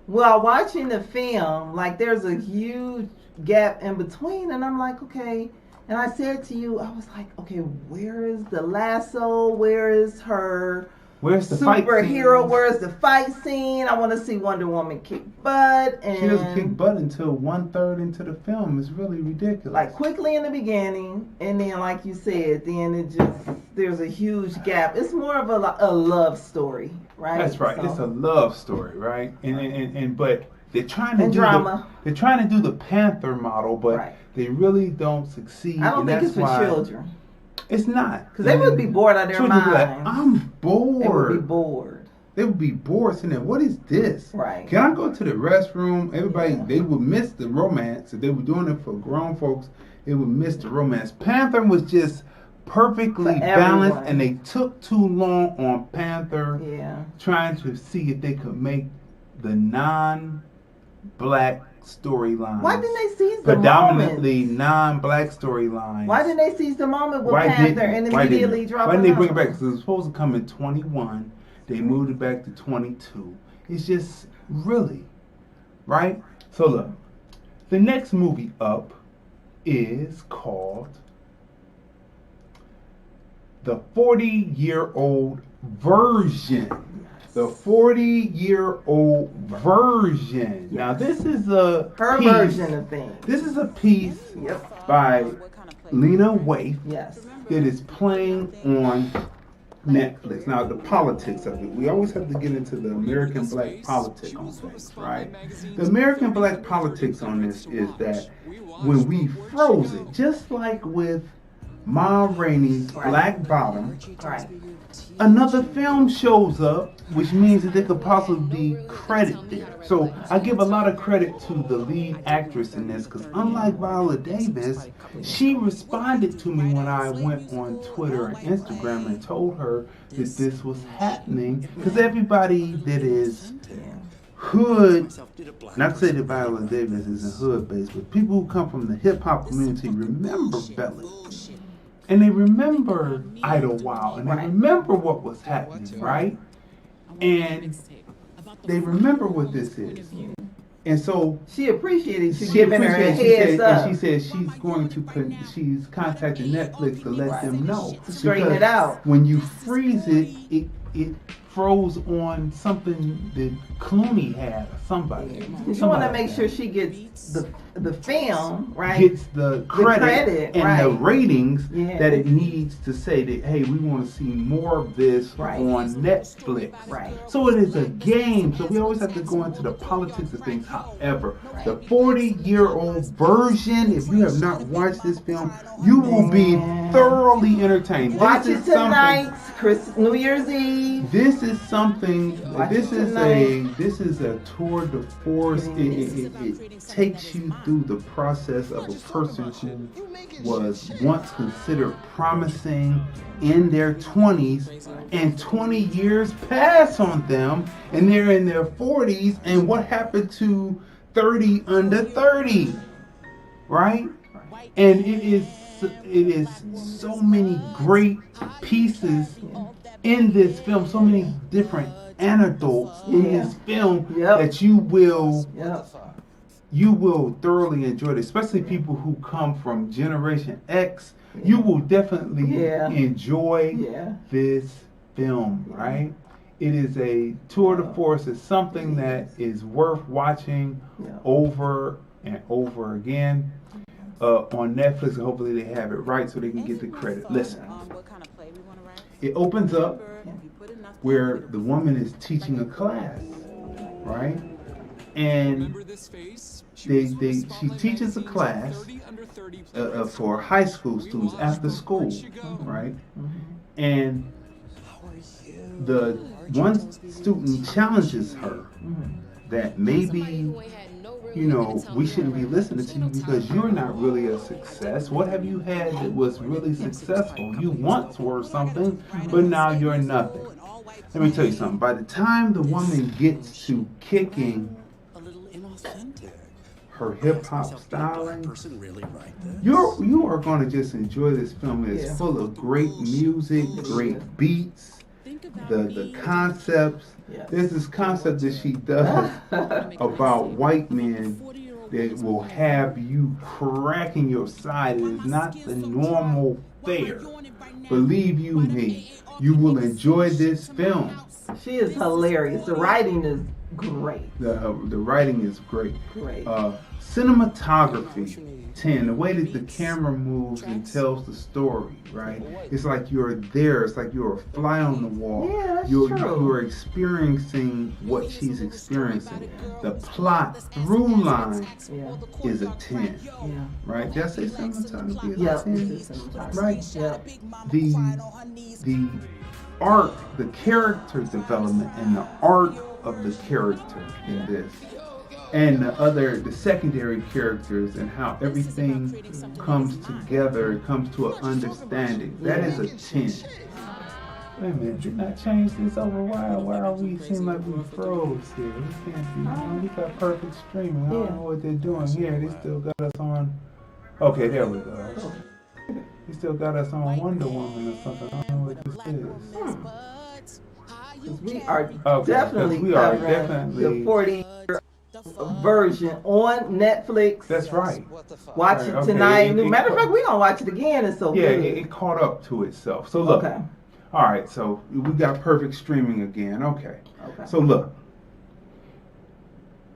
while watching the film, like there's a huge gap in between, and I'm like, okay. And I said to you, I was like, okay, where is the lasso? Where is her
Where's the fight
superhero?
scene?
Where's the fight scene? I want to see Wonder Woman kick butt. And
She doesn't kick butt until 1/3 into the film. It's really ridiculous.
like quickly in the beginning, and then like you said, then it just there's a huge gap. It's more of a love story, right?
That's right.
So-
It's a love story, right? And but they're trying to
And
do
drama.
they're trying to do the Panther model, but
Right.
they really don't succeed.
I don't
and
think
that's
it's for
why
children.
It's not,
Because they would be bored out of their
Children would be like,
minds.
I'm bored.
They would be bored.
They would be bored saying, that, what is this?
Right.
Can I go to the restroom? Everybody,
Yeah.
they would miss the romance. If they were doing it for grown folks, they would miss the romance. Panther was just perfectly
For
balanced,
everyone.
and they took too long on Panther,
Yeah.
trying to see if they could make the non-black storyline.
Why didn't they seize the
predominantly
moment?
non-black storylines?
Why didn't they seize the moment with
Why
Panther
didn't-
and
why
immediately
didn't-
drop
Why didn't they bring it
another
back? Because it was supposed to come in 21. They moved it back to 22. It's just really, right? So look, the next movie up is called The 40-Year-Old Version. The 40-Year-Old Version. Now this is a
Her
piece,
version of things.
This is a piece
Yep.
by Lena Waithe
Yes.
that is playing on Netflix. Now, the politics of it. We always have to get into the American black politics on things, right? The American black politics on this is that when we froze it, just like with Ma Rainey's Black Bottom,
Right.
another film shows up, which means that there could possibly be credit there. So I give a lot of credit to the lead actress in this, because unlike Viola Davis, she responded to me when I went on Twitter and Instagram and told her that this was happening, because everybody that is hood, not to say that Viola Davis isn't hood based, but people who come from the hip hop community remember Belly. And they remember Idlewild, and they remember what was happening, right? And they remember what this is. And so
She appreciated you
she
giving her a
appreciated,
heads up.
and she said she's going to, she's contacting Netflix to let them know.
To straighten
Because
it out.
when you freeze it, it froze on something that Clooney had or somebody.
You want to make sure she gets the film, right?
Gets the credit and
right.
the ratings
Yeah.
that it needs to say that, hey, we want to see more of this
Right.
on Netflix.
Right.
So it is a game. So we always have to go into the politics of things. However, the 40-year-old version, if you have not watched this film, you will be thoroughly entertained.
Watch it tonight, New Year's Eve.
This is something. This is a tour de force. It takes you through the process of a person who was once considered promising in their 20s, and 20 years pass on them, and they're in their 40s. And what happened to 30 under 30? Right? And it is so many great pieces in this film, so many different anecdotes in this film that you will thoroughly enjoy it, especially people who come from Generation X. You will definitely enjoy this film, right? It is a tour de force. It's something that is worth watching over and over again. On Netflix, and hopefully they have it right so they can get the credit. Listen, it opens up where the woman is teaching a class, right? And she teaches a class for high school students after school, right? And the one student challenges her that maybe, we shouldn't be listening to you because you're not really a success. What have you had that was really successful? You once were something, but now you're nothing. Let me tell you something. By the time the woman gets to kicking her hip-hop styling, you are going to just enjoy this film. It's full of great music, great beats, the concepts. There's this concept that she does about white men that will have you cracking your side. It is not the normal fare. Believe you me, you will enjoy this film.
She is hilarious. The writing is great.
The writing is great.
Great.
Cinematography, 10. The way that the camera moves and tells the story, right? It's like you're there. It's like you're a fly on the wall.
Yeah, that's
true. You're experiencing what she's experiencing. The plot through line is a 10.
Yeah.
Right? Did I say cinematography is a 10?
Right.
Yep. The arc, the character development, and the arc of the character in this, and the secondary characters, and how everything comes together, comes to an understanding. That is a 10. Wait a minute, did not change this over? Why are we seem like we froze here? We can't be. We got perfect streaming. I don't know what they're doing here. They still got us on. Okay, there we go. They still got us on Wonder Woman or something. I don't know what this is.
We are definitely covering the 40-year version on Netflix.
That's right.
Watch it tonight. Matter of fact, we're going to watch it again. It's so good.
It caught up to itself. So look.
Okay.
All right, so we got perfect streaming again. Okay. So look.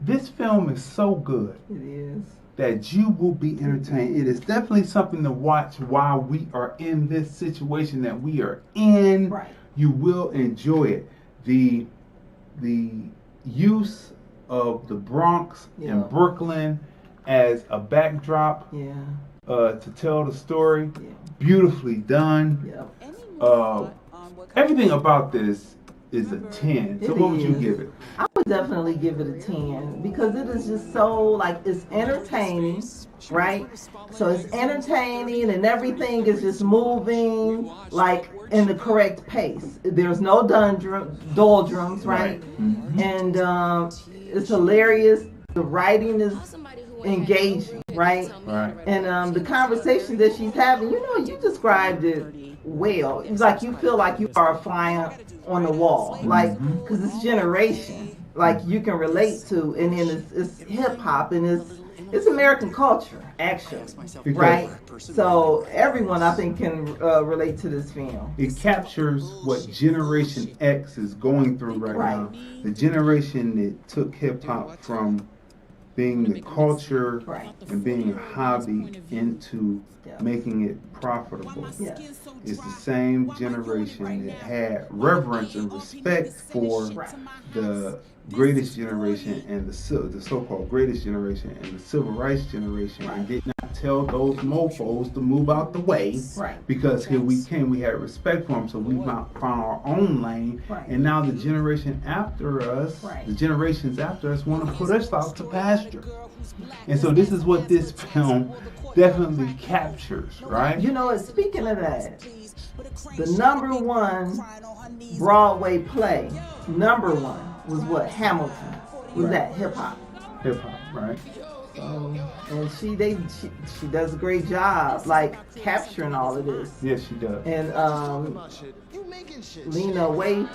This film is so good.
It is.
That you will be entertained. It is definitely something to watch while we are in this situation that we are in.
Right.
You will enjoy it. The use of the Bronx and Brooklyn as a backdrop to tell the story, beautifully done. Everything about this is a 10. So what would you give it?
I would definitely give it a 10 because it is just so, it's entertaining, right? So it's entertaining and everything is just moving, in the correct pace. There's no doldrums, right?
Mm-hmm.
And it's hilarious. The writing is engaging, right? And the conversation that she's having, you described it well. It's like you feel like you are a fly on the wall, because it's generation, you can relate to, and then it's hip hop, and it's American culture, actually, right? So everyone, I think, can relate to this film.
It captures what Generation X is going through right now. The generation that took hip hop from being the culture and being a hobby into making it profitable. It's the same generation that had reverence and respect for the greatest generation and the so-called greatest generation and the civil rights generation, and did not tell those mofos to move out the way, because here we came, we had respect for them, so we found our own lane, and now the generation after us, the generations after us, want to put us out to pasture. And so this is what this film definitely captures, right?
You know, speaking of that, the number one Broadway play, was what? Hamilton. Was that hip hop?
Hip hop, right?
And she does a great job, like capturing all of this.
Yes, she does.
And Lena Waithe,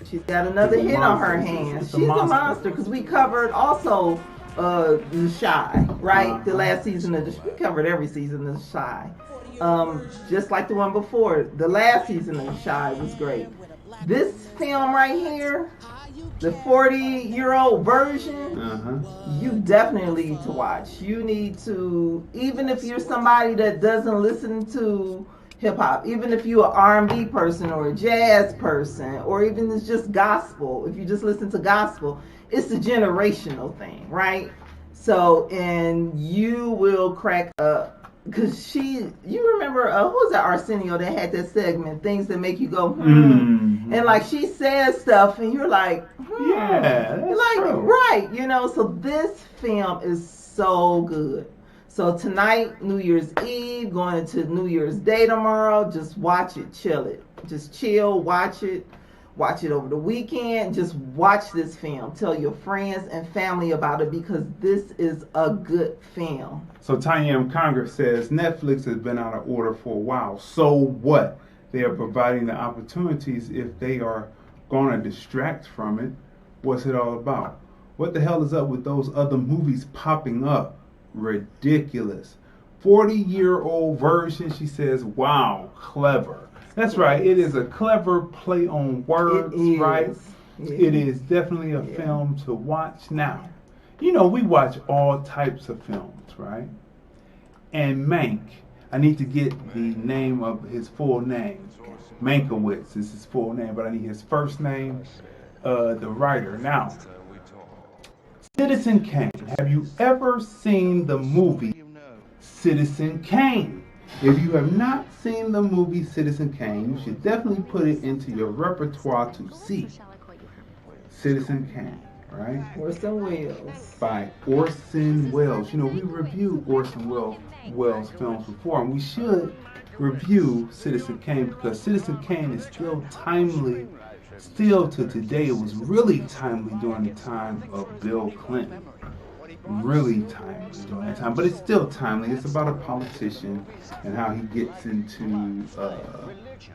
she's got another hit on her hands. She's a monster, because we covered also The Shy, right? The last season of we covered every season of The Shy. Just like the one before, the last season of The Shy was great. This film right here, the 40-year-old version, you definitely need to watch. You need to, even if you're somebody that doesn't listen to hip hop, even if you're an R&B person or a jazz person, or even it's just gospel, if you just listen to gospel, it's a generational thing, right? So, and you will crack up. Because you remember, who was that Arsenio that had that segment, things that make you go, and like she says stuff and you're like,
yeah, that's
like,
true.
Right, you know, so this film is so good. So tonight, New Year's Eve, going into New Year's Day tomorrow, just watch it, chill it. Just chill, watch it over the weekend, just watch this film. Tell your friends and family about it, because this is a good film.
So Tanya M. Congress says, Netflix has been out of order for a while. So what? They are providing the opportunities. If they are going to distract from it, what's it all about? What the hell is up with those other movies popping up? Ridiculous. 40-year-old version, she says, wow, clever. That's right. It is a clever play on words, right? It is definitely a film to watch. Now, you know, we watch all types of films, right? And Mank, I need to get the name of his full name. Mankiewicz is his full name, but I need his first name, the writer. Now, Citizen Kane. Have you ever seen the movie Citizen Kane? If you have not seen the movie Citizen Kane, you should definitely put it into your repertoire to see. Citizen Kane, right?
Orson Welles.
By Orson Welles. You know, we reviewed Orson Welles films before, and we should review Citizen Kane, because Citizen Kane is still timely. Still to today, it was really timely during the time of Bill Clinton. Really timely during that time, but it's still timely. It's about a politician and how he gets into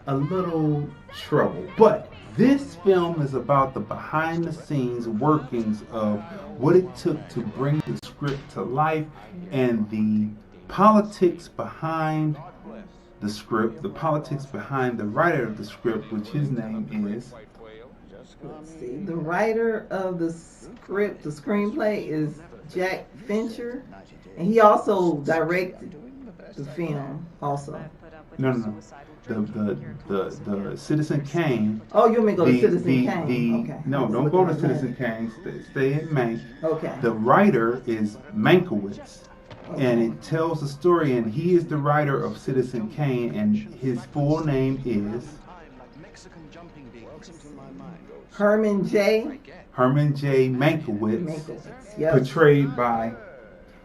a little trouble. But this film is about the behind the scenes workings of what it took to bring the script to life, and the politics behind the script, the politics behind the writer of the script, which his name is...
Let's see. The writer of the script, the screenplay, is Jack Fincher, and he also directed the film also.
No. The Citizen Kane.
Oh, you want me to go to Citizen Kane? Okay.
No, don't go to Citizen Kane. Stay at Mank.
Okay.
The writer is Mankiewicz, and it tells the story, and he is the writer of Citizen Kane, and his full name is Herman J. Mankiewicz. Yep.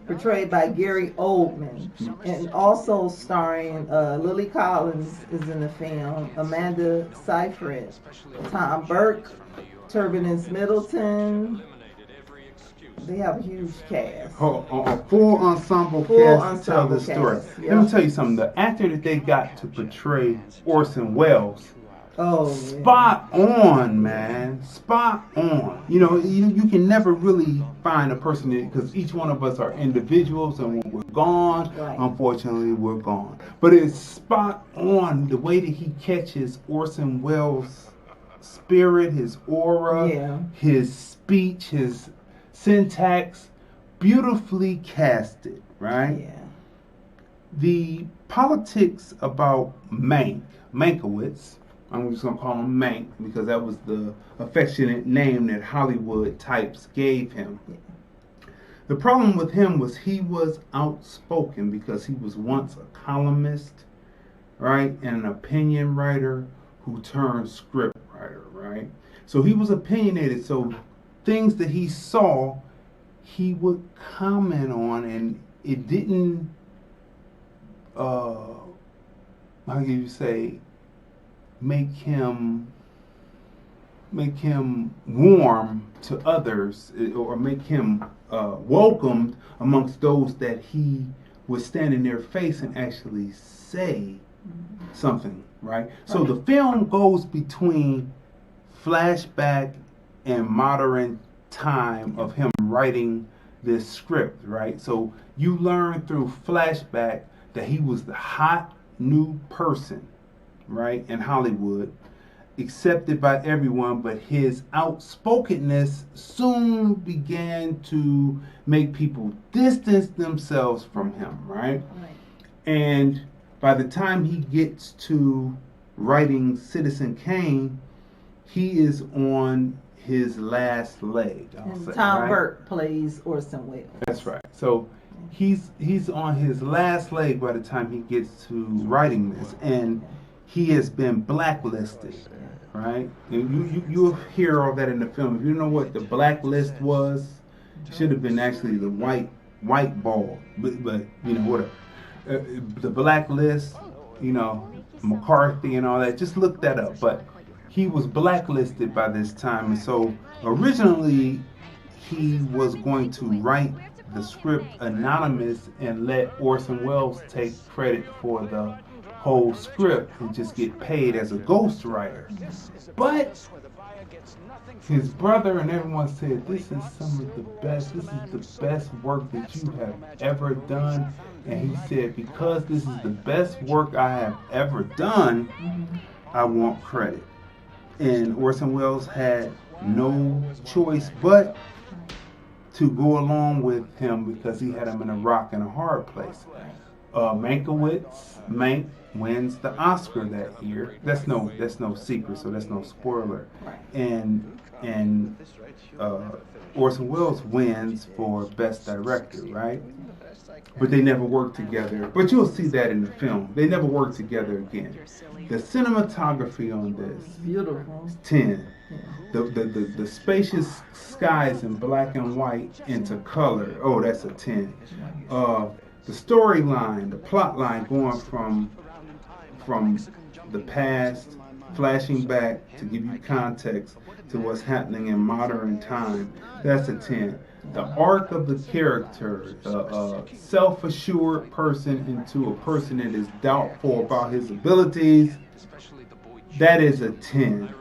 Portrayed by Gary Oldman, and also starring Lily Collins is in the film, Amanda Seyfried, Tom Burke, Turbulence Middleton. They have a huge cast. A full ensemble cast to tell the story. Yep. Let me tell you something. The actor that they got to portray Orson Welles
Oh,
spot on, man. Spot on. You know, you can never really find a person because each one of us are individuals, and when we're gone,
Right.
unfortunately, we're gone. But it's spot on the way that he catches Orson Welles' spirit, his aura,
Yeah.
his speech, his syntax, beautifully casted, right?
Yeah.
The politics about Mankiewicz, I'm just going to call him Mank because that was the affectionate name that Hollywood types gave him. The problem with him was he was outspoken because he was once a columnist, right, and an opinion writer who turned script writer, right? So he was opinionated, so things that he saw, he would comment on, and it didn't, how can you say, make him warm to others, or make him welcomed amongst those that he would stand in their face and actually say something, right? So the film goes between flashback and modern time of him writing this script, right? So you learn through flashback that he was the hot new person, right, in Hollywood, accepted by everyone, but his outspokenness soon began to make people distance themselves from him, right? And by the time he gets to writing Citizen Kane, he is on his last leg.
And Tom Burke plays Orson Welles.
That's right. So he's on his last leg by the time he gets to writing this, and he has been blacklisted, right? And you'll hear all that in the film. If you know what the blacklist was, it should have been actually the white ball, but you know whatever. The blacklist, you know, McCarthy and all that. Just look that up. But he was blacklisted by this time, and so originally he was going to write the script anonymous and let Orson Welles take credit for the whole script and just get paid as a ghostwriter. But his brother and everyone said, this is the best work that you have ever done. And he said, because this is the best work I have ever done, I want credit. And Orson Welles had no choice but to go along with him because he had him in a rock and a hard place. Mank wins the Oscar that year. That's no secret, so that's no spoiler. And Orson Welles wins for Best Director, right? But they never worked together. But you'll see that in the film. They never worked together again. The cinematography on this,
beautiful.
10. The spacious skies in black and white into color. Oh, that's a 10. The storyline, the plot line going from the past, flashing back to give you context to what's happening in modern time. That's a 10. The arc of the character, a self-assured person into a person that is doubtful about his abilities, that is a 10.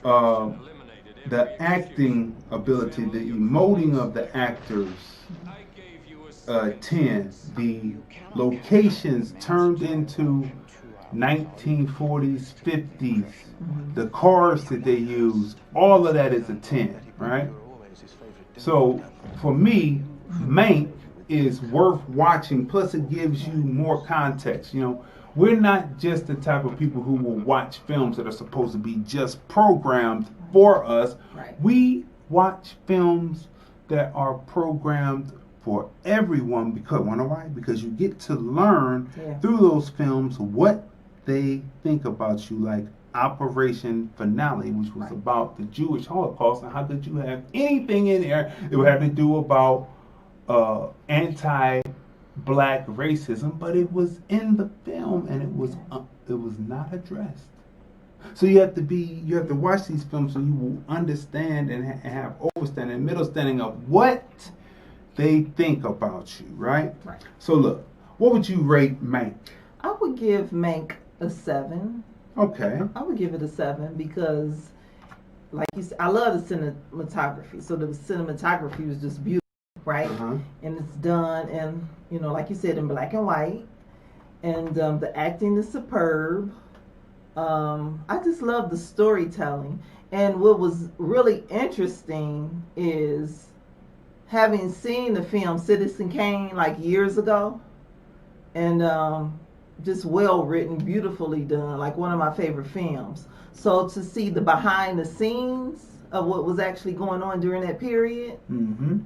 The acting ability, the emoting of the actors, 10. The locations turned into 1940s, 50s, the cars that they use, all of that is a 10, right? So for me, Mank is worth watching, plus it gives you more context. You know, we're not just the type of people who will watch films that are supposed to be just programmed for us.
Right.
We watch films that are programmed for everyone because, wonder why? Because you get to learn through those films what they think about you, like Operation Finale, which was about the Jewish Holocaust, and how could you have anything in there that would have to do about anti-black racism, but it was in the film and it was not addressed. So you have to watch these films so you will understand and have overstanding and middle standing of what they think about you, right?
Right.
So look, what would you rate Mank?
I would give Mank a 7
Okay.
I would give it a 7 because, like you said, I love the cinematography. So the cinematography was just beautiful, right? And it's done, and like you said, in black and white, and the acting is superb. I just love the storytelling, and what was really interesting is having seen the film Citizen Kane like years ago, and just well written, beautifully done, like one of my favorite films. So to see the behind the scenes of what was actually going on during that period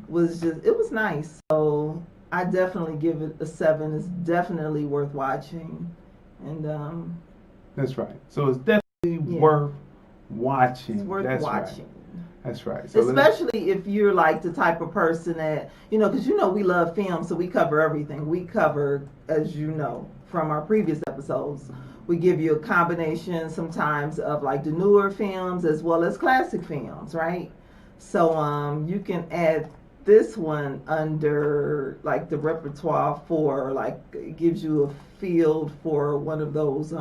was nice. So I definitely give it a 7. It's definitely worth watching, and
that's right. So it's definitely worth watching.
It's worth watching.
Right. That's right. So
especially if you're like the type of person that because we love film, so we cover everything. We cover, as you know from our previous episodes, we give you a combination sometimes of like the newer films as well as classic films, right? So you can add this one under like the repertoire for like it gives you a field for one of those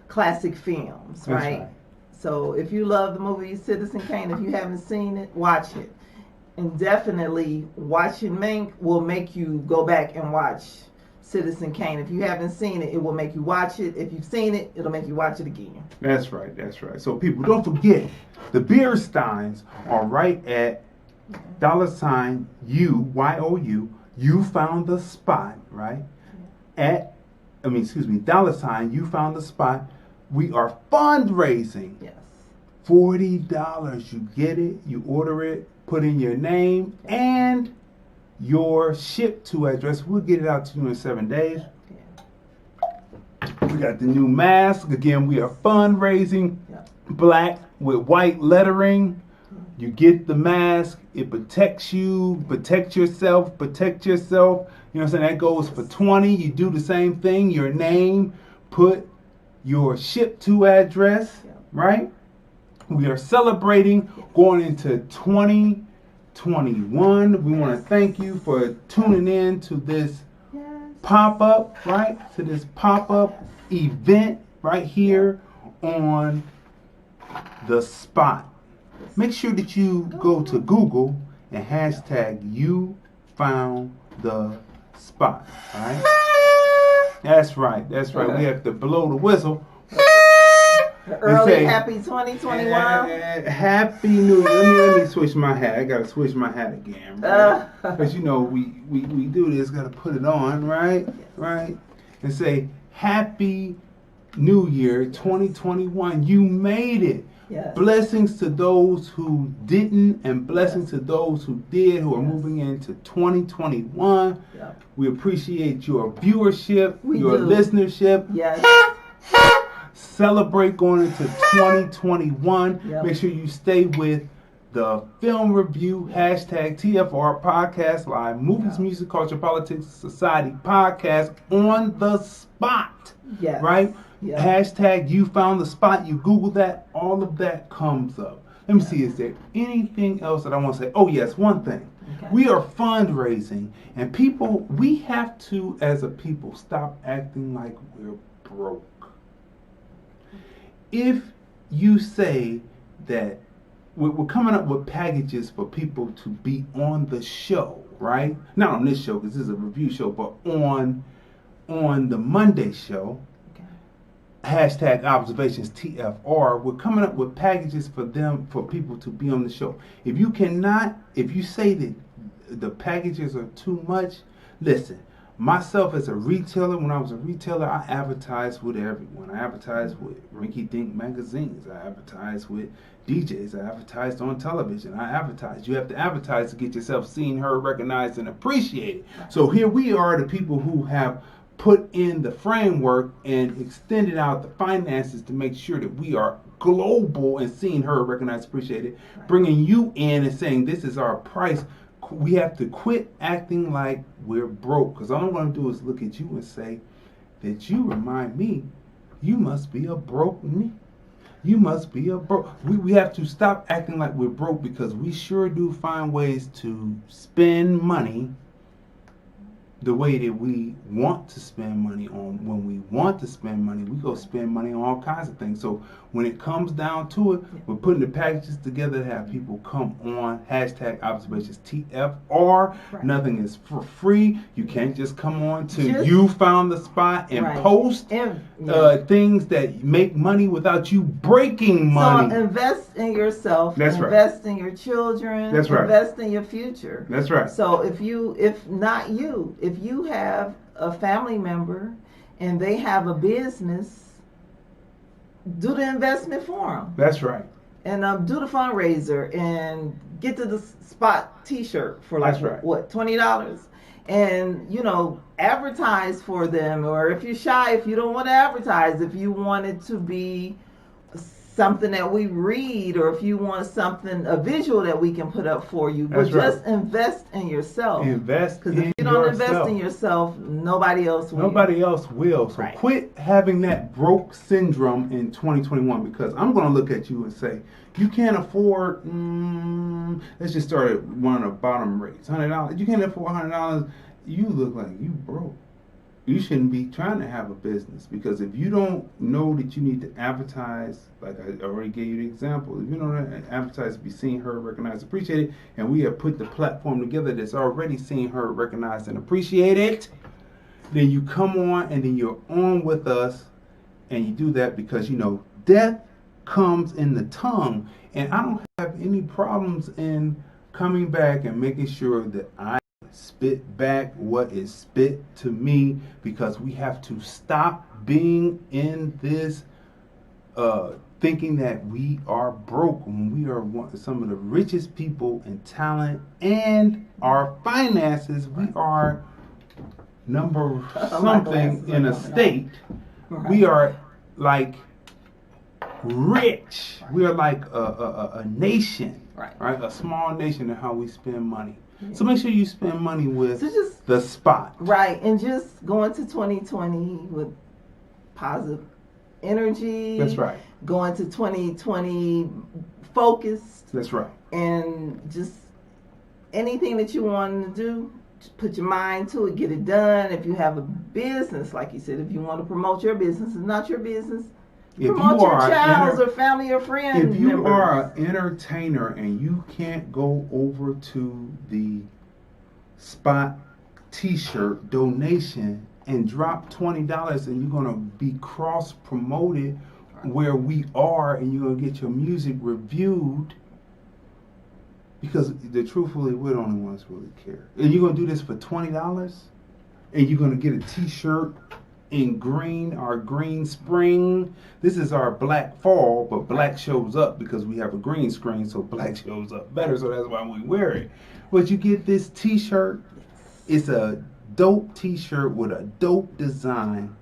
classic films, right? So if you love the movie Citizen Kane, if you haven't seen it, watch it. And definitely watching Mank will make you go back and watch Citizen Kane. If you haven't seen it, it will make you watch it. If you've seen it, it'll make you watch it again.
That's right. That's right. So people, don't forget, the beer steins are right at $ YOU. You found the spot, right? $ You found the spot. We are fundraising.
Yes.
$40. You get it. You order it. Put in your name and your ship to address. We'll get it out to you in 7 days. We got the new mask. Again, we are fundraising. Black with white lettering. You get the mask. It protects you. Protect yourself. Protect yourself. You know what I'm saying? That goes for $20. You do the same thing. Your name. Put your ship to address. Right? We are celebrating going into 2021. We want to thank you for tuning in to this pop-up, right? To this pop-up event right here on The Spot. Make sure that you go to Google and hashtag You Found the Spot. All right? That's right. That's right. We have to blow the whistle.
Early happy 2021.
Happy New Year. Let me switch my hat. I gotta switch my hat again, right? Because we do this. Gotta put it on, right? Right. And say Happy New Year 2021. You made it.
Yes.
Blessings to those who didn't, and blessings to those who did, who are moving into 2021. We appreciate your viewership, your listenership.
Yes.
Celebrate going into 2021. Make sure you stay with the film review, hashtag TFRPODCASTLIVE, movies, music, culture, politics, society podcast on the spot.
Yes.
Right? Hashtag You Found the Spot. You Google that, all of that comes up. Let me see, is there anything else that I want to say? Oh, yes, one thing. Okay. We are fundraising, and people, we have to, as a people, stop acting like we're broke. If you say that we're coming up with packages for people to be on the show, right? Not on this show, because this is a review show, but on the Monday show, hashtag observations TFR, we're coming up with packages for people to be on the show. If you say that the packages are too much, listen. Myself as a retailer, when I was a retailer, I advertised with everyone. I advertised with Rinky Dink magazines. I advertised with DJs. I advertised on television. I advertised. You have to advertise to get yourself seen, heard, recognized, and appreciated. So here we are, the people who have put in the framework and extended out the finances to make sure that we are global and seen, heard, recognized, appreciated, bringing you in and saying this is our price. We have to quit acting like we're broke, because all I'm going to do is look at you and say that you remind me you must be a broke me. You must be a broke. We have to stop acting like we're broke, because we sure do find ways to spend money the way that we want to spend money on. When we want to spend money, we go spend money on all kinds of things. So when it comes down to it, we're putting the packages together to have people come on #observations TFR.
Right.
Nothing is for free. You can't just come on to
Just-
You Found the Spot and
Right.
post
And,
things that make money without you breaking money.
So invest in yourself.
That's right.
Invest in your children.
That's right.
Invest in your future.
That's right.
So if not you, if you have a family member and they have a business, do the investment for them.
That's right.
And do the fundraiser and get to the spot T-shirt for like
That's right.
what, $20, and advertise for them. Or if you're shy, if you don't want to advertise, if you want it to be something that we read, or if you want a visual that we can put up for you, but
That's right.
just invest in yourself.
Invest
Because
in
if you don't
yourself.
invest in yourself, nobody else will.
Nobody else will. So
Right.
quit having that broke syndrome in 2021, because I'm going to look at you and say, you can't afford, let's just start at one of the bottom rates, $100. You can't afford $100. You look like you broke. You shouldn't be trying to have a business, because if you don't know that you need to advertise, like I already gave you the example, if you don't advertise to be seen, heard, recognized, appreciated, and we have put the platform together that's already seen, heard, recognized, and appreciated, then you come on and then you're on with us, and you do that because death comes in the tongue, and I don't have any problems in coming back and making sure that I spit back what is spit to me, because we have to stop being in this thinking that we are broke when we are some of the richest people in talent and our finances. We are number something in a state.
Right.
We are like rich. We are like a nation,
Right.
A small nation in how we spend money. So make sure you spend money with
So just-
the spot.
Right, and just go into 2020 with positive energy.
That's right.
Go into 2020 focused,
That's right.
and just anything that you want to do, just put your mind to it, get it done. If you have a business, like you said, if you want to promote your business, it's not your business.
If
Promote
you
your
are
child's or family or friend
if you
members.
are an entertainer and you can't go over to the spot T-shirt donation and drop $20, and you're gonna be cross promoted where we are, and you're gonna get your music reviewed, because truthfully, we're the only ones who really care. And you're gonna do this for $20, and you're gonna get a T-shirt in green, our green spring. This is our black fall, but black shows up because we have a green screen, so black shows up better, so that's why we wear it. But you get this T-shirt. It's a dope T-shirt with a dope design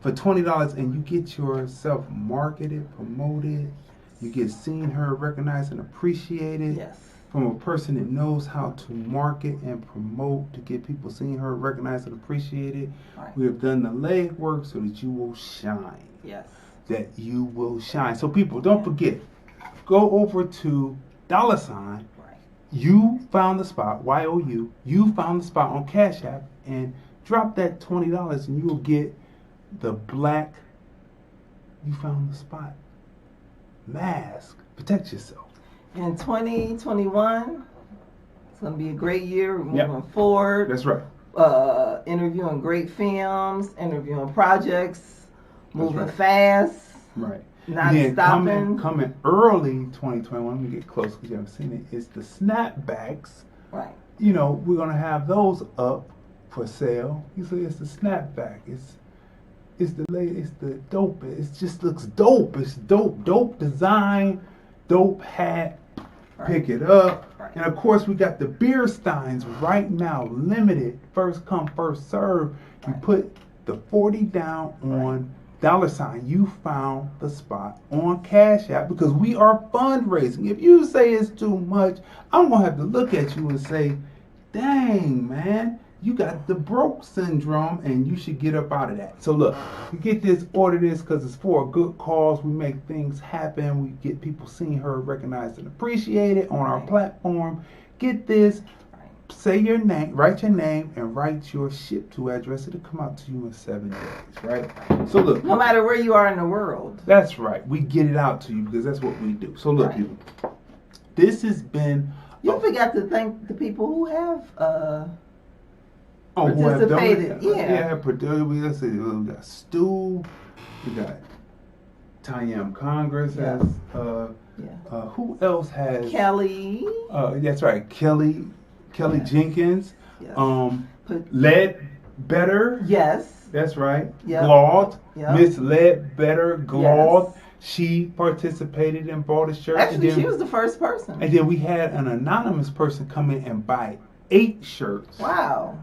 for $20, and you get yourself marketed, promoted. You get seen, heard, recognized, and appreciated.
Yes.
From a person that knows how to market and promote to get people seen, heard, recognized, and appreciated.
Right.
We have done the legwork so that you will shine.
Yes.
That you will shine. So people, don't forget, go over to $, You Found the Spot, YOU, You Found the Spot on Cash App, and drop that $20, and you will get the black You Found the Spot mask. Protect yourself.
In 2021, it's going to be a great year. We're
Yep.
moving forward.
That's right.
Interviewing great films, interviewing projects, moving
right.
fast,
Right.
not
Then
stopping.
coming early 2021, let me get close because you haven't seen it, it's the snapbacks.
Right.
We're going to have those up for sale. You see, it's the snapback. It's the dope. It just looks dope. It's dope design, dope hat.
Right.
Pick it up.
Right.
And of course, we got the beer steins right now, limited, first come, first serve. You
Right.
put the 40 down on $. You Found the Spot on Cash App, because we are fundraising. If you say it's too much, I'm gonna have to look at you and say, dang, man, you got the broke syndrome and you should get up out of that. So look, you get this, order this, because it's for a good cause. We make things happen. We get people seen, heard, recognized, and appreciated on our platform. Get this. say your name, write your name, and write your ship to address. It'll come out to you in 7 days, right? So look.
No matter where you are in the world.
That's right. We get it out to you because that's what we do. So look, people. This has been.
You forgot to thank the people who have
who have
participated.
Let's see. We got Stu. We got Tayam Congress.
Yeah.
Who else has?
Kelly.
That's right. Kelly
Yes.
Jenkins.
Yes.
Ledbetter.
Yes.
That's right.
Yep.
Glaud.
Yep.
Miss Ledbetter Glaud.
Yes.
She participated and bought a shirt.
Actually, she was the first person.
And then we had an anonymous person come in and buy 8 shirts.
Wow.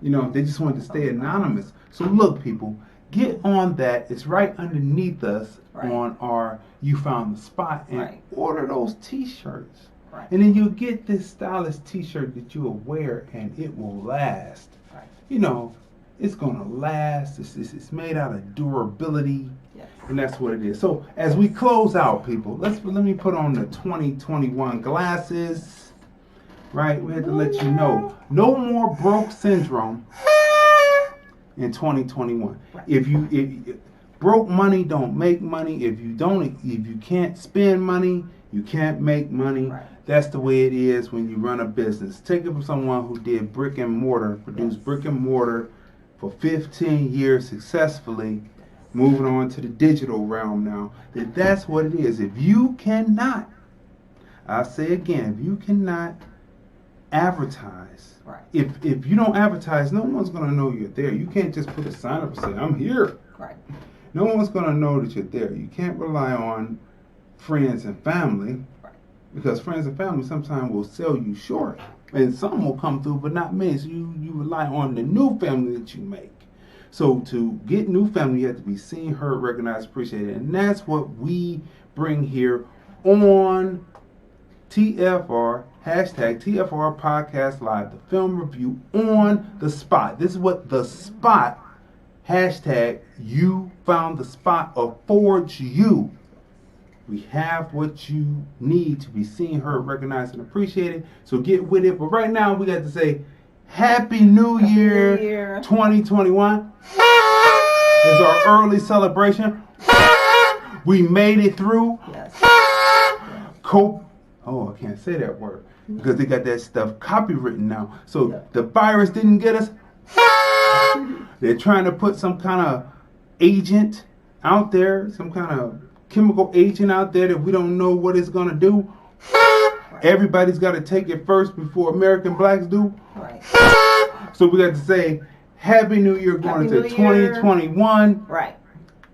You know, they just wanted to stay anonymous. So look, people, get on that. It's right underneath us on our You Found the Spot, and order those T-shirts. Right. And then you'll get this stylish T-shirt that you'll wear, and it will last. Right. You know, it's gonna last. It's made out of durability. Yes. And that's what it is. So as we close out, people, let me put on the 2021 glasses. Right? We had to let you know. No more broke syndrome in 2021. Right. If broke money don't make money, if you can't spend money, you can't make money. Right. That's the way it is when you run a business. Take it from someone who did brick and mortar, produced brick and mortar for 15 years successfully, moving on to the digital realm now. That's what it is. If you cannot, I'll say again, if you cannot advertise, if you don't advertise, no one's going to know you're there. You can't just put a sign up and say, I'm here. Right. No one's going to know that you're there. You can't rely on friends and family, because friends and family sometimes will sell you short. And some will come through, but not many. So you rely on the new family that you make. So to get new family, you have to be seen, heard, recognized, appreciated. And that's what we bring here on TFR, hashtag TFR Podcast Live, the film review on the spot. This is what the spot, hashtag You Found the Spot, affords you. We have what you need to be seen, heard, recognized, and appreciated. So get with it. But right now, we got to say Happy New Year 2021. It's our early celebration. We made it through. Yes. I can't say that word because they got that stuff copywritten now. So the virus didn't get us. They're trying to put some kind of agent out there, some kind of chemical agent out there that we don't know what it's going to do. Everybody's got to take it first before American blacks do. Right. So we got to say Happy New Year going into 2021. Right.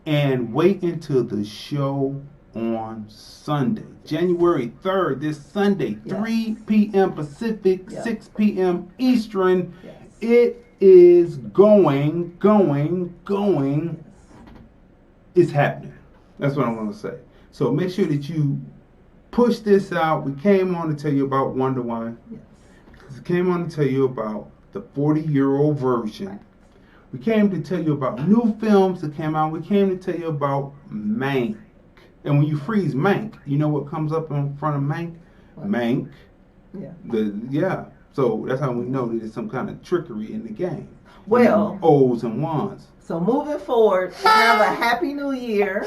And wait until the show on Sunday, January 3rd, this Sunday, 3 p.m. Pacific, 6 p.m. Eastern. Yes. It is going. It's happening. That's what I'm going to say. So make sure that you push this out. We came on to tell you about Wonder Woman. Yes. We came on to tell you about the 40-year-old version. Right. We came to tell you about new films that came out. We came to tell you about Mank. And when you freeze Mank, you know what comes up in front of Mank? What? Mank. Yeah. So that's how we know that there's some kind of trickery in the game.
Well,
O's and ones.
So moving forward, have a happy new year.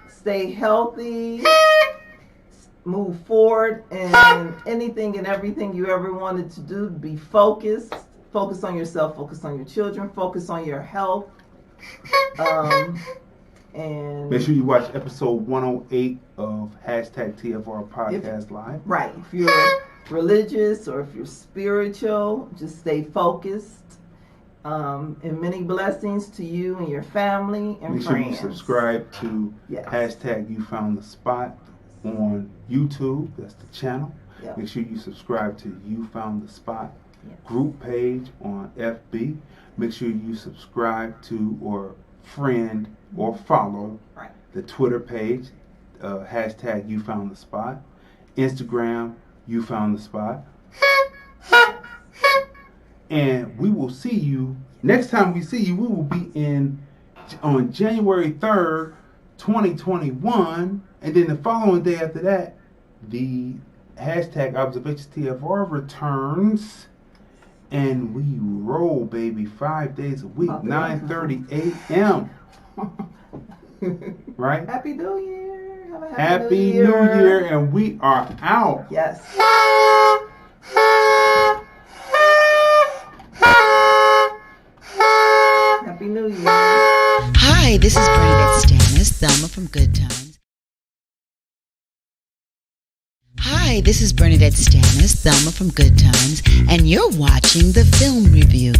Stay healthy. Move forward in anything and everything you ever wanted to do. Be focused. Focus on yourself. Focus on your children. Focus on your health. And
make sure you watch episode 108 of hashtag TFR Podcast Live.
Right. If you're religious or if you're spiritual, just stay focused. And many blessings to you and your family and friends.
Make sure you subscribe to hashtag You Found the Spot on YouTube. That's the channel. Yep. Make sure you subscribe to You Found the Spot group page on FB. Make sure you subscribe to or friend or follow the Twitter page, hashtag You Found the Spot. Instagram, You Found the Spot. And we will see you, next time we see you, we will be on January 3rd, 2021. And then the following day after that, the hashtag Observations TFR returns. And we roll, baby, 5 days a week, 9:30 a.m. Right?
Happy New Year. Have a
Happy New Year, and we are out.
Yes. Happy New Year.
Hi, this is Bernadette Stannis, Thelma from Good Times. Hi, this is Bernadette Stannis, Thelma from Good Times, and you're watching the film review.